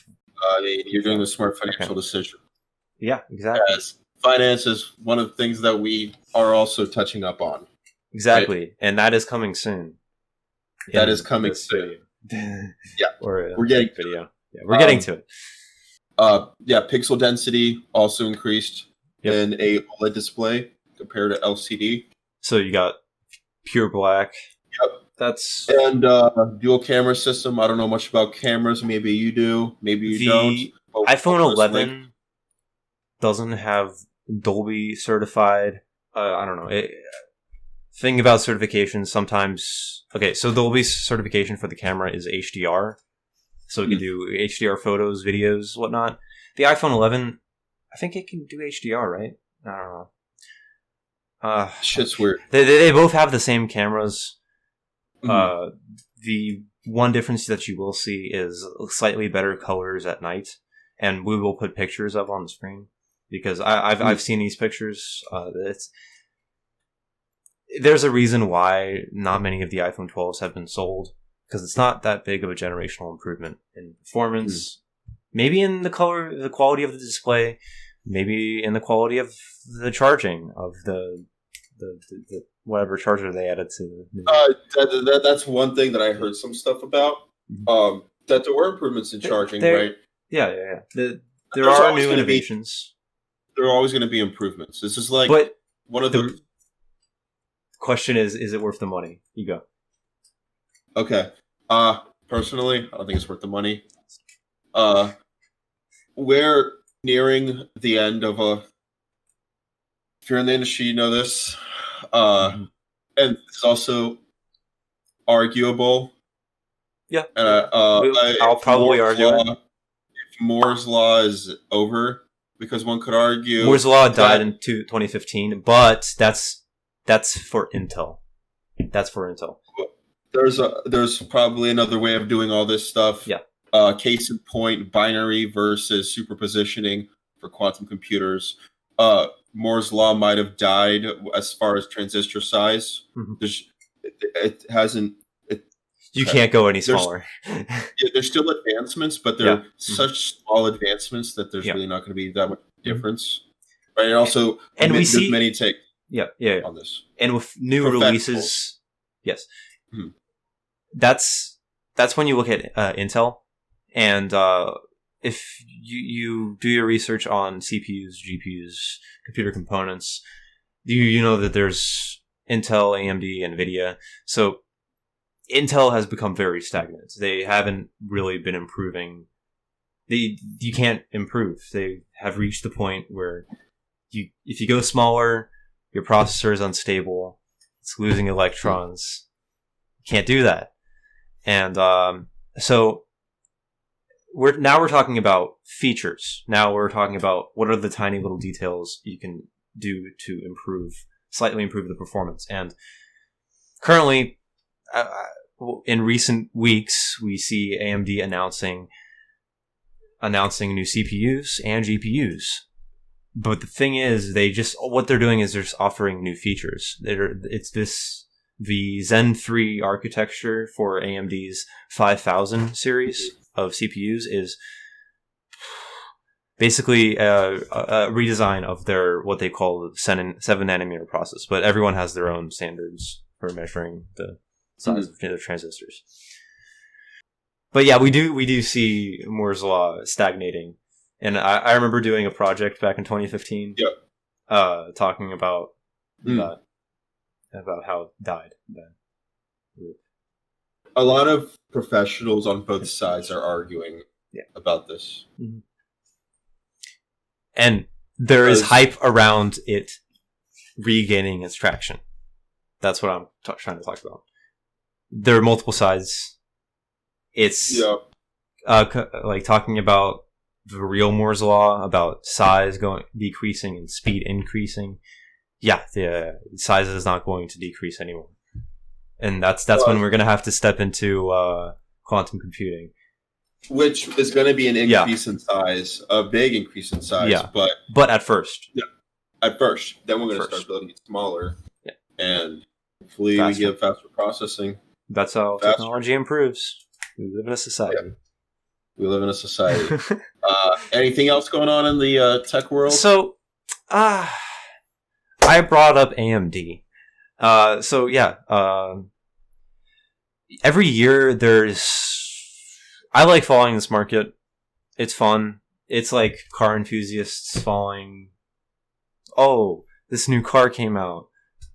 You're doing a smart financial decision. Yeah, exactly. Yes. Finance is one of the things that we are also touching up on. Exactly, right? And that is coming soon. That is coming soon. We're getting video. Yeah, we're getting to it. Pixel density also increased in a OLED display compared to LCD. So you got pure black. Yep. And dual camera system. I don't know much about cameras. Maybe you do. Maybe you don't. iPhone 11 doesn't have Dolby certified. I don't know. Thing about certifications sometimes. Okay, so Dolby's certification for the camera is HDR, so it can do HDR photos, videos, whatnot. The iPhone 11, I think it can do HDR, right? I don't know. Shit's weird. They both have the same cameras. The one difference that you will see is slightly better colors at night, and we will put pictures up on the screen because I've seen these pictures. There's a reason why not many of the iPhone 12s have been sold, because it's not that big of a generational improvement in performance. Maybe in the quality of the display, maybe in the quality of the charging of the whatever charger they added to. That's one thing that I heard some stuff about. That there were improvements in charging, right? Yeah. There are new innovations. There are always going to be improvements. This is like one of the question is it worth the money? You go. Okay. Personally, I don't think it's worth the money. We're nearing the end of if you're in the industry, you know this. And it's also arguable. Yeah. I'll probably argue it. If Moore's Law is over, because one could argue Moore's Law died in 2015, but that's for Intel. That's for Intel. There's probably another way of doing all this stuff. Yeah. Case in point, binary versus superpositioning for quantum computers. Moore's Law might have died as far as transistor size. It hasn't. You can't go any smaller. There's still advancements, but they're such small advancements that there's really not going to be that much difference. Right. And also, we see many take. Yeah. On this. And with new releases, yes. that's when you look at Intel, and if you do your research on CPUs, GPUs, computer components, you know that there's Intel, AMD, NVIDIA. So Intel has become very stagnant. They haven't really been improving. You can't improve. They have reached the point where if you go smaller, your processor is unstable. It's losing electrons. You can't do that. And so we're talking about features. Now we're talking about what are the tiny little details you can do to slightly improve the performance. And currently, in recent weeks, we see AMD announcing new CPUs and GPUs. But the thing is, what they're doing is they're just offering new features. The Zen 3 architecture for AMD's 5000 series of CPUs is basically a redesign of their what they call the 7 nanometer process. But everyone has their own standards for measuring the size of the transistors. But yeah, we do see Moore's law stagnating, and I remember doing a project back in 2015, talking about how it died. A lot of professionals on both sides are arguing about this, and there is hype around it regaining its traction. That's what I'm trying to talk about. There are multiple sides. It's like talking about the real Moore's law, about size decreasing and speed increasing. Yeah, the size is not going to decrease anymore, and that's when we're going to have to step into quantum computing, which is going to be an increase in size, a big increase in size. Yeah, but at first, then we're going to start building it smaller, and hopefully faster. We get faster processing. That's how technology improves. We live in a society. Yeah. We live in a society. Anything else going on in the tech world? So, I brought up AMD. Every year I like following this market. It's fun. It's like car enthusiasts following, oh, this new car came out.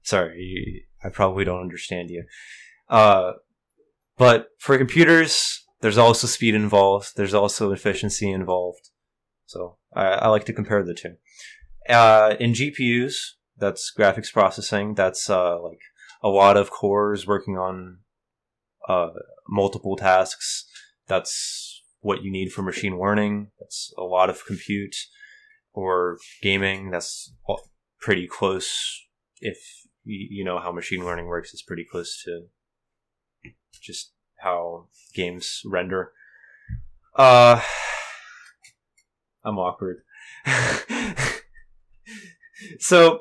Sorry, I probably don't understand you. But for computers, there's also speed involved. There's also efficiency involved. So I like to compare the two. In GPUs, that's graphics processing. That's like a lot of cores working on multiple tasks. That's what you need for machine learning. That's a lot of compute. Or gaming, that's pretty close. If you know how machine learning works, it's pretty close to just how games render. I'm awkward. So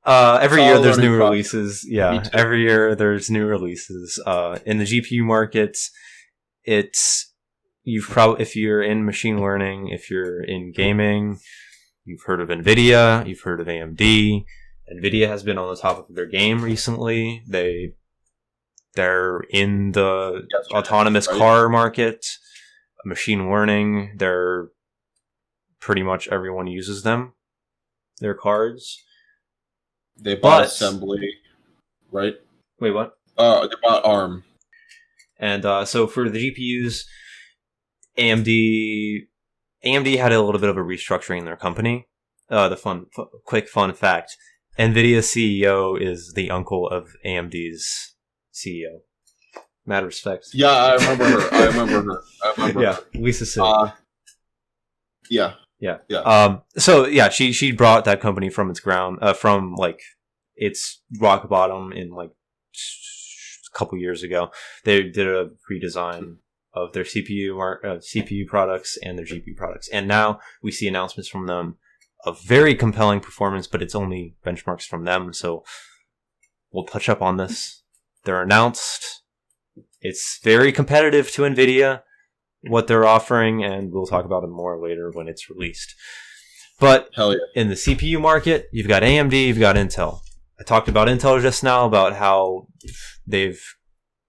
every year there's new releases. Yeah, every year there's new releases. In the GPU market, if you're in machine learning, if you're in gaming, you've heard of NVIDIA, you've heard of AMD. NVIDIA has been on the top of their game recently. They're in the autonomous car market, machine learning. They're pretty much everyone uses them. Their cards. They bought assembly, right? Wait, what? They bought ARM. And so for the GPUs, AMD had a little bit of a restructuring in their company. Quick fun fact: NVIDIA's CEO is the uncle of AMD's CEO. Mad respect. Yeah, I remember her. Yeah, Lisa Sid. Yeah. So yeah, she brought that company from its ground, from like its rock bottom in like a couple years ago. They did a redesign of their CPU products and their GPU products, and now we see announcements from them of very compelling performance, but it's only benchmarks from them. So we'll touch up on this. They're announced. It's very competitive to NVIDIA, what they're offering, and we'll talk about it more later when it's released. But in the CPU market, you've got AMD, you've got Intel. I talked about Intel just now, about how they've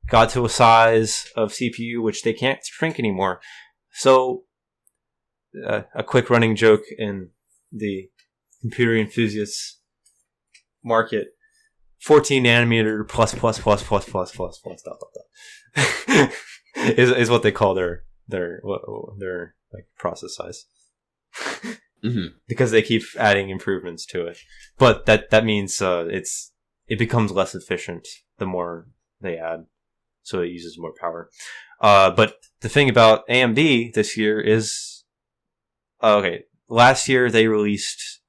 got to a size of CPU which they can't shrink anymore. So, a quick running joke in the computer enthusiasts market: 14 nanometer plus is what they call their like process size. Because they keep adding improvements to it, but that means it becomes less efficient the more they add, so it uses more power. But the thing about AMD this year is, okay, last year they released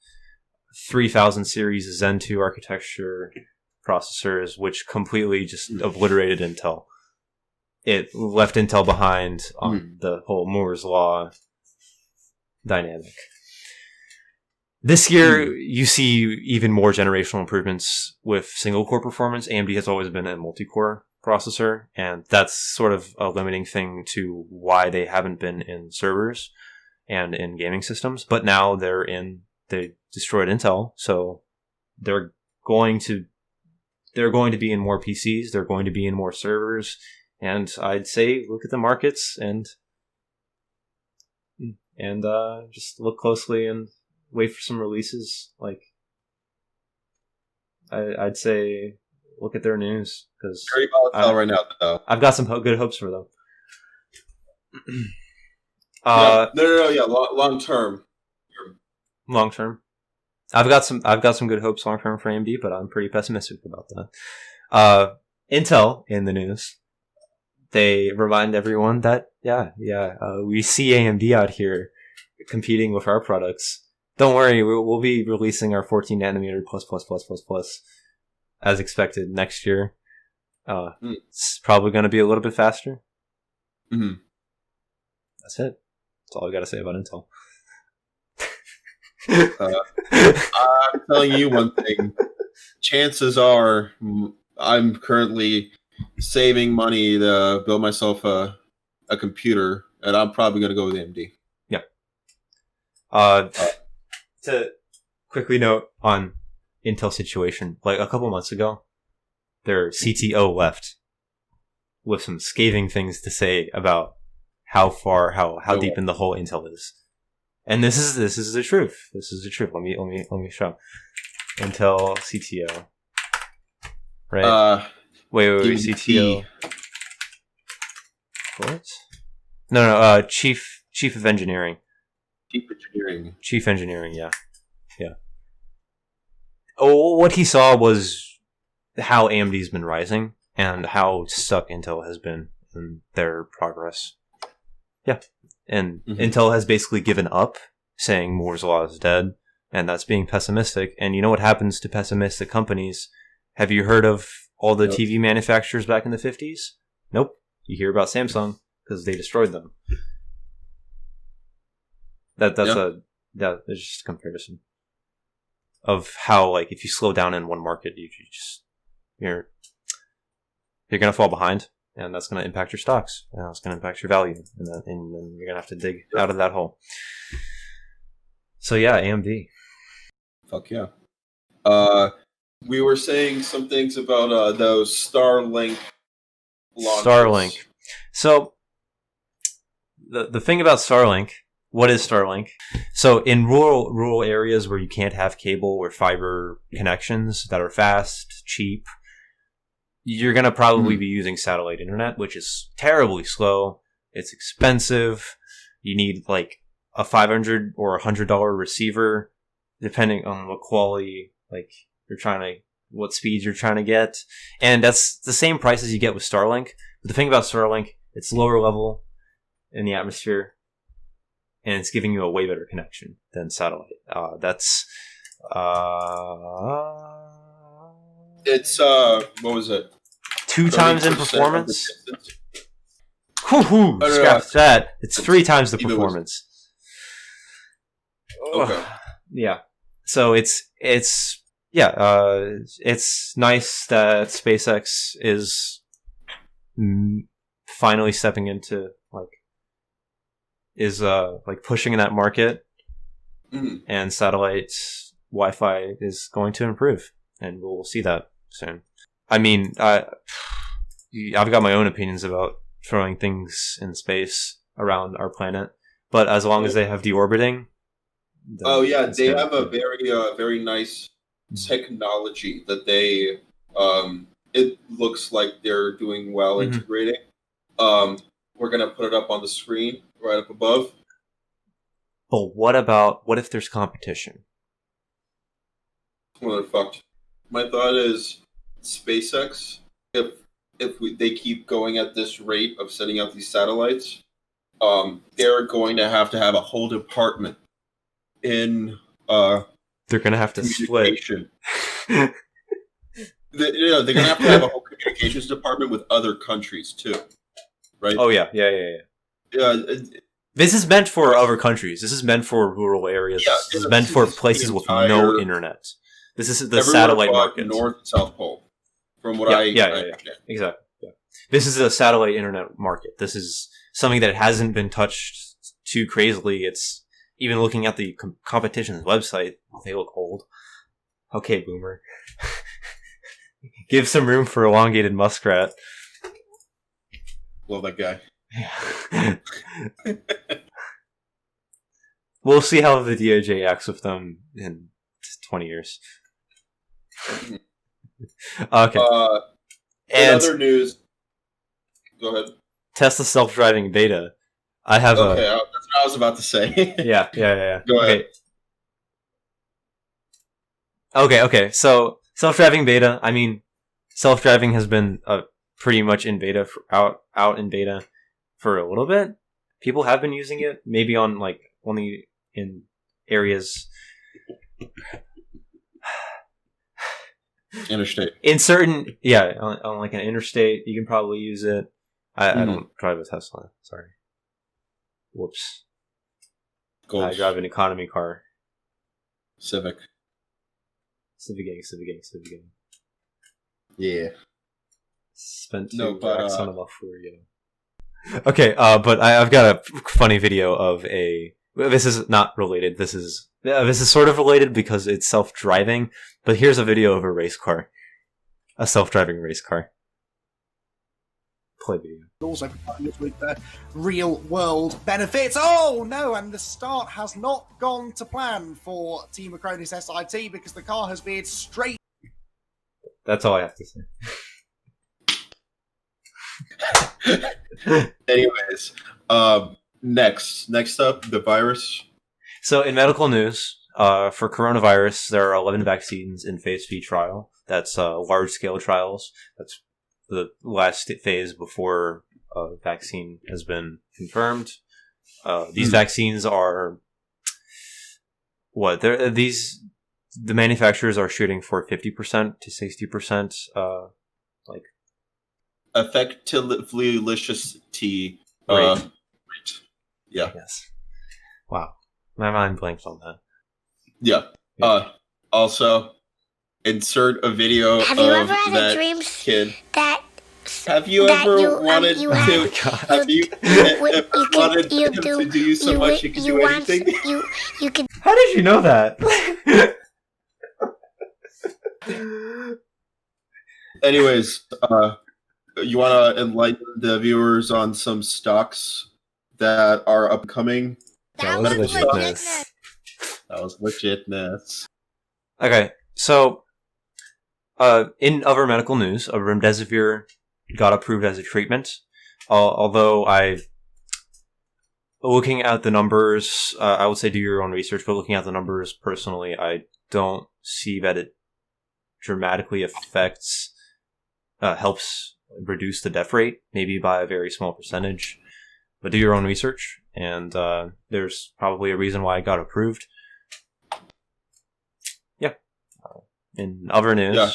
3000 series Zen 2 architecture processors, which completely just obliterated Intel. It left Intel behind on the whole Moore's Law dynamic. This year, you see even more generational improvements with single-core performance. AMD has always been a multi-core processor, and that's sort of a limiting thing to why they haven't been in servers and in gaming systems. But now they destroyed Intel, so they're going to be in more PCs, they're going to be in more servers, and I'd say look at the markets and just look closely and wait for some releases. Like, I'd say look at their news, because very volatile right now, though. I've got some good hopes for them. Yeah, long term. Long term, I've got some good hopes long term for AMD, but I'm pretty pessimistic about that. Intel in the news. They remind everyone that we see AMD out here competing with our products. Don't worry, we'll be releasing our 14 nanometer plus as expected next year. It's probably going to be a little bit faster. That's it. That's all I got to say about Intel. I'm telling you one thing. Chances are I'm currently saving money to build myself a computer, and I'm probably going to go with AMD. Yeah. To quickly note on Intel situation, like a couple months ago, their CTO left with some scathing things to say about how deep in the hole Intel is. And this is the truth. This is the truth. Let me show. Intel CTO. Right? Wait, CTO. What? No, chief of engineering. Chief engineering, yeah. Oh, what he saw was how AMD's been rising and how stuck Intel has been in their progress. Yeah. And Intel has basically given up, saying Moore's Law is dead, and that's being pessimistic. And you know what happens to pessimistic companies? Have you heard of all the TV manufacturers back in the 50s? Nope. You hear about Samsung because they destroyed them. That's just a comparison of how, like, if you slow down in one market, you're gonna fall behind, and that's gonna impact your stocks, and that's gonna impact your value, and then you're gonna have to dig out of that hole. So yeah, AMD. Fuck yeah. We were saying some things about those Starlink launches. Starlink. So the thing about Starlink. What is Starlink? So in rural areas where you can't have cable or fiber connections that are fast, cheap, you're going to probably be using satellite internet, which is terribly slow. It's expensive. You need like a $500 or $100 receiver, depending on what quality, like what speeds you're trying to get. And that's the same prices you get with Starlink. But the thing about Starlink, it's lower level in the atmosphere, and it's giving you a way better connection than satellite. It's what was it? 2 times in performance. Scratch that. It's 3 times the performance. Okay. Yeah. So it's nice that SpaceX is finally stepping into pushing in that market, and satellite Wi-Fi is going to improve, and we'll see that soon. I mean, I've got my own opinions about throwing things in space around our planet, but as long as they have deorbiting. Oh yeah, they have a very nice technology that they. It looks like they're doing well integrating. We're gonna put it up on the screen right up above. But what if there's competition? Well, they're fucked. My thought is SpaceX. If they keep going at this rate of sending out these satellites, they're going to have a whole department in they're going to have to split. They're going to have a whole communications department with other countries too, right? Oh yeah. This is meant for other countries. This is meant for rural areas. Yeah, this is meant for places with no internet. This is the satellite market. North and South Pole, from what I understand. Exactly. Yeah. This is a satellite internet market. This is something that hasn't been touched too crazily. It's even looking at the competition's website. They look old. Okay, boomer. Give some room for elongated muskrat. Love that guy. Yeah. We'll see how the DOJ acts with them in 20 years. Okay. And other news. Go ahead. Tesla self-driving beta. I have that's what I was about to say. Yeah. Go ahead. Okay. So self-driving beta. I mean, self-driving has been pretty much in beta out in beta for a little bit. People have been using it, maybe on only in areas. Interstate. In certain, on like an interstate, you can probably use it. I don't drive a Tesla. Sorry. Whoops. Golf. I drive an economy car. Civic gang. Yeah. Spent 2 racks on a Lafurio. Okay, but I've got a funny video of a. This is not related. This is sort of related because it's self-driving. But here's a video of a race car, a self-driving race car. Play video. Also provided with the real-world benefits. Oh no! And the start has not gone to plan for Team Acronis SIT because the car has veered straight. That's all I have to say. Anyways, next up, the virus. So in medical news, for coronavirus, there are 11 vaccines in phase 3 trial. That's large-scale trials. That's the last phase before a vaccine has been confirmed. These vaccines are the manufacturers are shooting for 50% to 60%, effectivity rate. Yeah. Yes. Wow. My mind blanked on that. Yeah. Also, insert a video Have you ever of had that a dream kid. Have you ever wanted to? Have you wanted him to do you so much you can do anything? You can. How did you know that? Anyways, you want to enlighten the viewers on some stocks that are upcoming? That was legitness. That was legitness. Okay, so in other medical news, Remdesivir got approved as a treatment. Although looking at the numbers, I would say do your own research, but looking at the numbers personally, I don't see that it dramatically helps reduce the death rate, maybe by a very small percentage. But do your own research, and there's probably a reason why it got approved. Yeah. In other news... Yeah.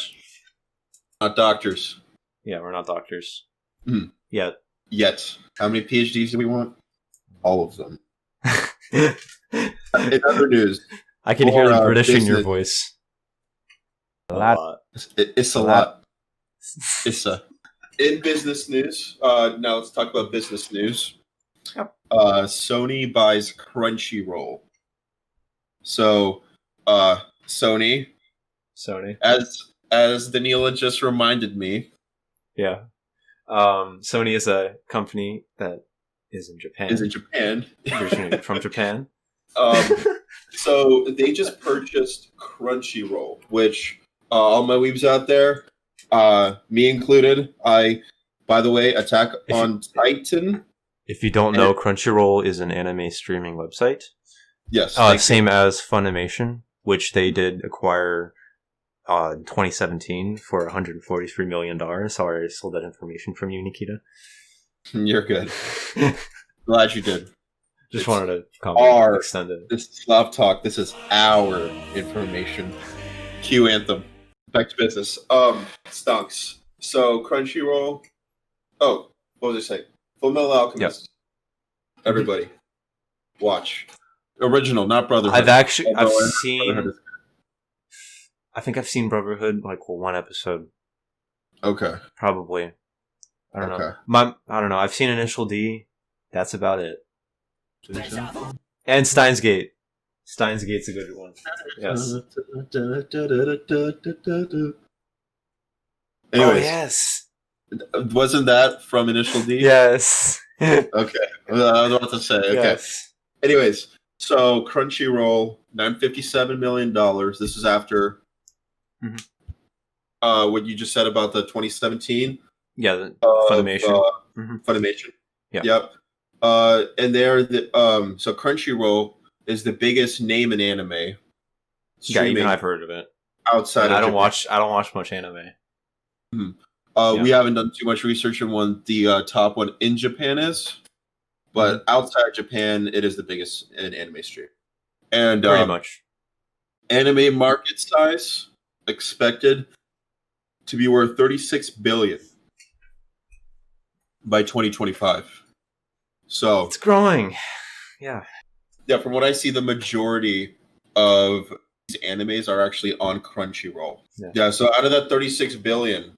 Not doctors. Yeah, we're not doctors. Yet. How many PhDs do we want? All of them. In other news... I can hear the British in your voice. A lot. It's a lot. In business news, now let's talk about business news. Yep. Sony buys Crunchyroll. So, Sony, Sony, as Danila just reminded me, yeah, Sony is a company that is in Japan. Originally from Japan. So they just purchased Crunchyroll, which all my weebs out there, me included, by the way, Attack on Titan. If you don't know, Crunchyroll is an anime streaming website. Yes. Same as Funimation, which they did acquire in 2017 for $143 million. Sorry, I stole that information from you, Nikita. You're good. Glad you did. Just wanted to extend it. This is Slav Talk. This is our information. Cue Anthem. Back to business. Stunks. So Crunchyroll. Oh, what was I saying? Fullmetal Alchemist. Yep. Everybody, watch. Original, not Brotherhood. I've seen. I think I've seen Brotherhood like one episode. Okay. Probably. I don't know. I don't know. I've seen Initial D. That's about it. And Steins Gate. Steins Gate's a good one. Yes. Anyways, yes. Wasn't that from Initial D? Yes. Okay. I was about to say. Okay. Yes. Anyways, so Crunchyroll, $957 million. This is after what you just said about the 2017. Yeah, Funimation. Funimation. Yeah. Yep. And they're so Crunchyroll is the biggest name in anime. Yeah, even I've heard of it. Outside, I don't watch much anime. We haven't done too much research on what the top one in Japan is, but outside Japan, it is the biggest in anime stream. And pretty much, anime market size expected to be worth $36 billion by 2025. So it's growing. Yeah. From what I see, the majority of these animes are actually on Crunchyroll. Yeah. So out of that $36 billion,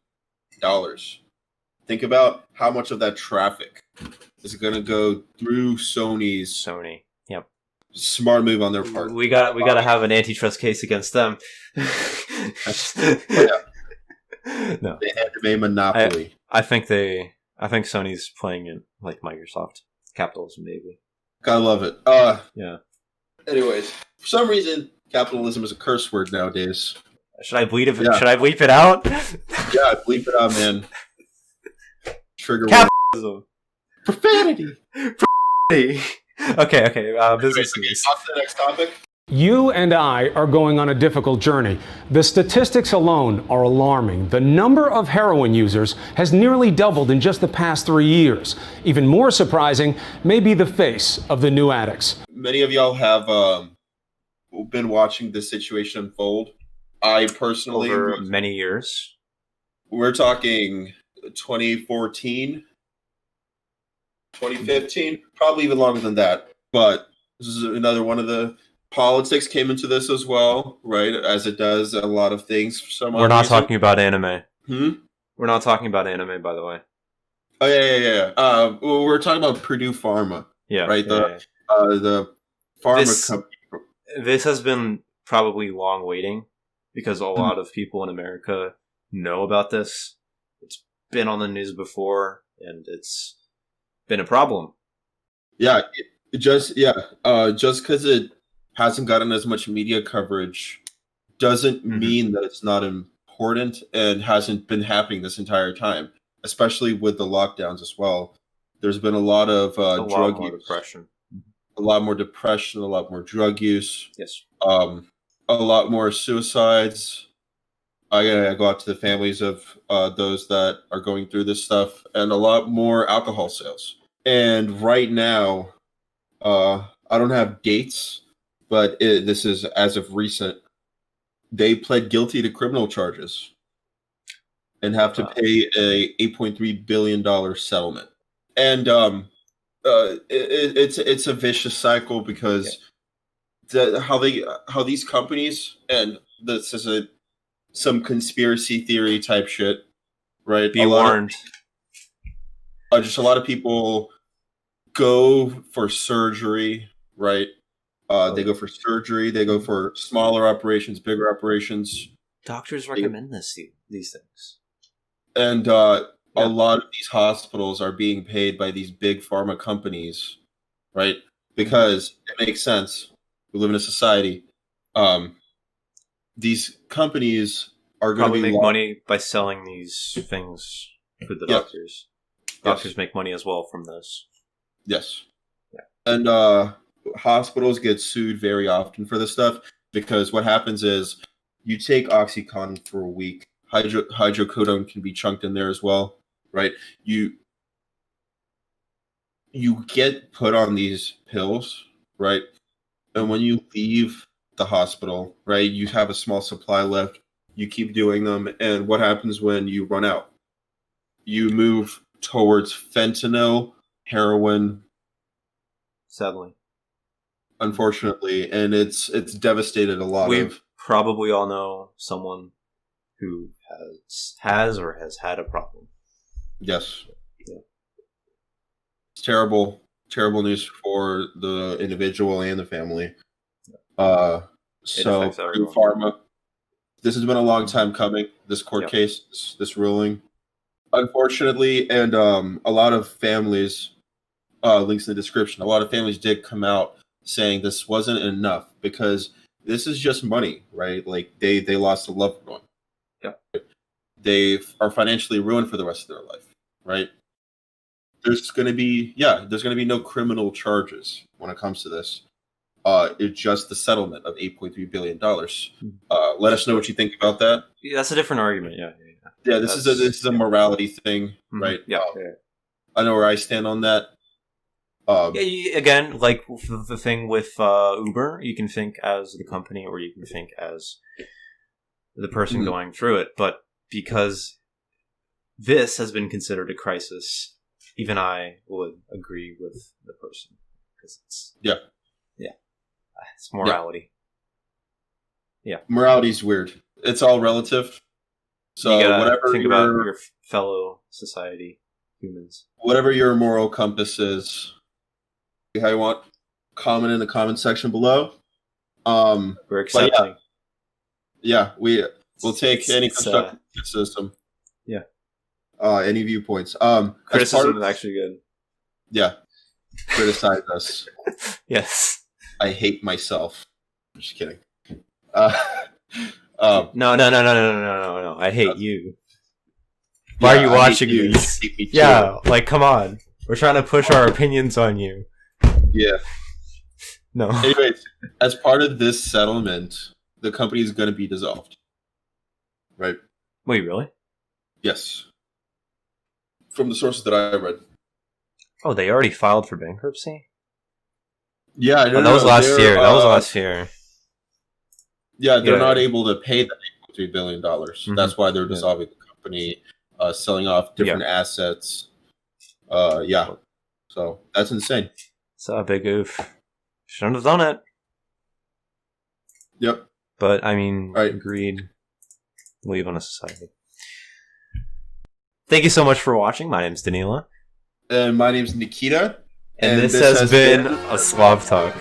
think about how much of that traffic is going to go through Sony. Yep. Smart move on their part. We got to have an antitrust case against them. No. The anime monopoly. I think Sony's playing it like Microsoft. Capitalism, maybe. I love it. Yeah. Anyways, for some reason, capitalism is a curse word nowadays. Should I bleep it? Yeah. Should I bleep it out? Yeah, bleep it out, man. Trigger capitalism. Profanity. Okay. Business news. On to the next topic. You and I are going on a difficult journey. The statistics alone are alarming. The number of heroin users has nearly doubled in just the past 3 years. Even more surprising may be the face of the new addicts. Many of y'all have been watching this situation unfold. I personally... Over many years. We're talking 2014, 2015, probably even longer than that. But this is another one of the... Politics came into this as well, right? As it does a lot of things. We're not talking about anime. We're not talking about anime, by the way. Oh yeah. We're talking about Purdue Pharma. Yeah. Right. The pharma company. This has been probably long waiting because a lot of people in America know about this. It's been on the news before, and it's been a problem. Yeah. Just because it hasn't gotten as much media coverage doesn't mean that it's not important and hasn't been happening this entire time, especially with the lockdowns as well. There's been a lot of drug use, depression, a lot more depression, a lot more drug use. Yes. A lot more suicides. I go out to the families of those that are going through this stuff, and a lot more alcohol sales. And right now, I don't have dates, but this is as of recent. They pled guilty to criminal charges and have to pay a $8.3 billion settlement. And it's a vicious cycle because how these companies, and this is some conspiracy theory type shit, right? Be warned. Just a lot of people go for surgery, right? They go for surgery. They go for smaller operations, bigger operations. Doctors recommend these things. And a lot of these hospitals are being paid by these big pharma companies, right? Because it makes sense. We live in a society. These companies are going to Probably be make money by selling these things for the doctors. Doctors make money as well from this. Yes. Yeah. And hospitals get sued very often for this stuff because what happens is you take OxyContin for a week. Hydrocodone can be chunked in there as well, right? You get put on these pills, right? And when you leave the hospital, right, you have a small supply left. You keep doing them, and what happens when you run out? You move towards fentanyl, heroin, sadly, unfortunately, and it's devastated a lot we of. Probably all know someone who has or has had a problem. Yes. Yeah. It's terrible news for the individual and the family. So Purdue Pharma, this has been a long time coming. This court case, this ruling, unfortunately, and a lot of families, links in the description. A lot of families did come out saying this wasn't enough because this is just money, right? Like they lost a loved one. Yeah. They are financially ruined for the rest of their life, right? There's going to be no criminal charges when it comes to this. It's just the settlement of $8.3 billion. Let us know what you think about that. Yeah, that's a different argument. Yeah. This is a morality thing, right? Yeah. I know where I stand on that. Again, like the thing with Uber, you can think as the company or you can think as the person going through it. But because this has been considered a crisis, even I would agree with the person because it's it's morality. Yeah, morality's weird. It's all relative. So you gotta whatever think about your fellow society humans. Whatever your moral compass is, how you want, comment in the comment section below. We're accepting. We'll take any constructive criticism. Yeah. Any viewpoints. Criticism is actually good. Yeah. Criticize us. Yes. I hate myself. I'm just kidding. No. I hate you. Why are you watching these? Yeah, like, come on. We're trying to push our opinions on you. Yeah. No. Anyways, as part of this settlement, the company is going to be dissolved. Right? Wait, really? Yes. From the sources that I read. Oh, they already filed for bankruptcy? Yeah, that was last year. That was last year. Yeah, they're not able to pay the $8.3 billion. That's why they're dissolving the company, selling off different assets. So that's insane. It's a big oof. Shouldn't have done it. Yep. But, I mean, agreed. Leave on a society. Thank you so much for watching. My name's Danila. And my name's Nikita. And this has been a Slav Talk.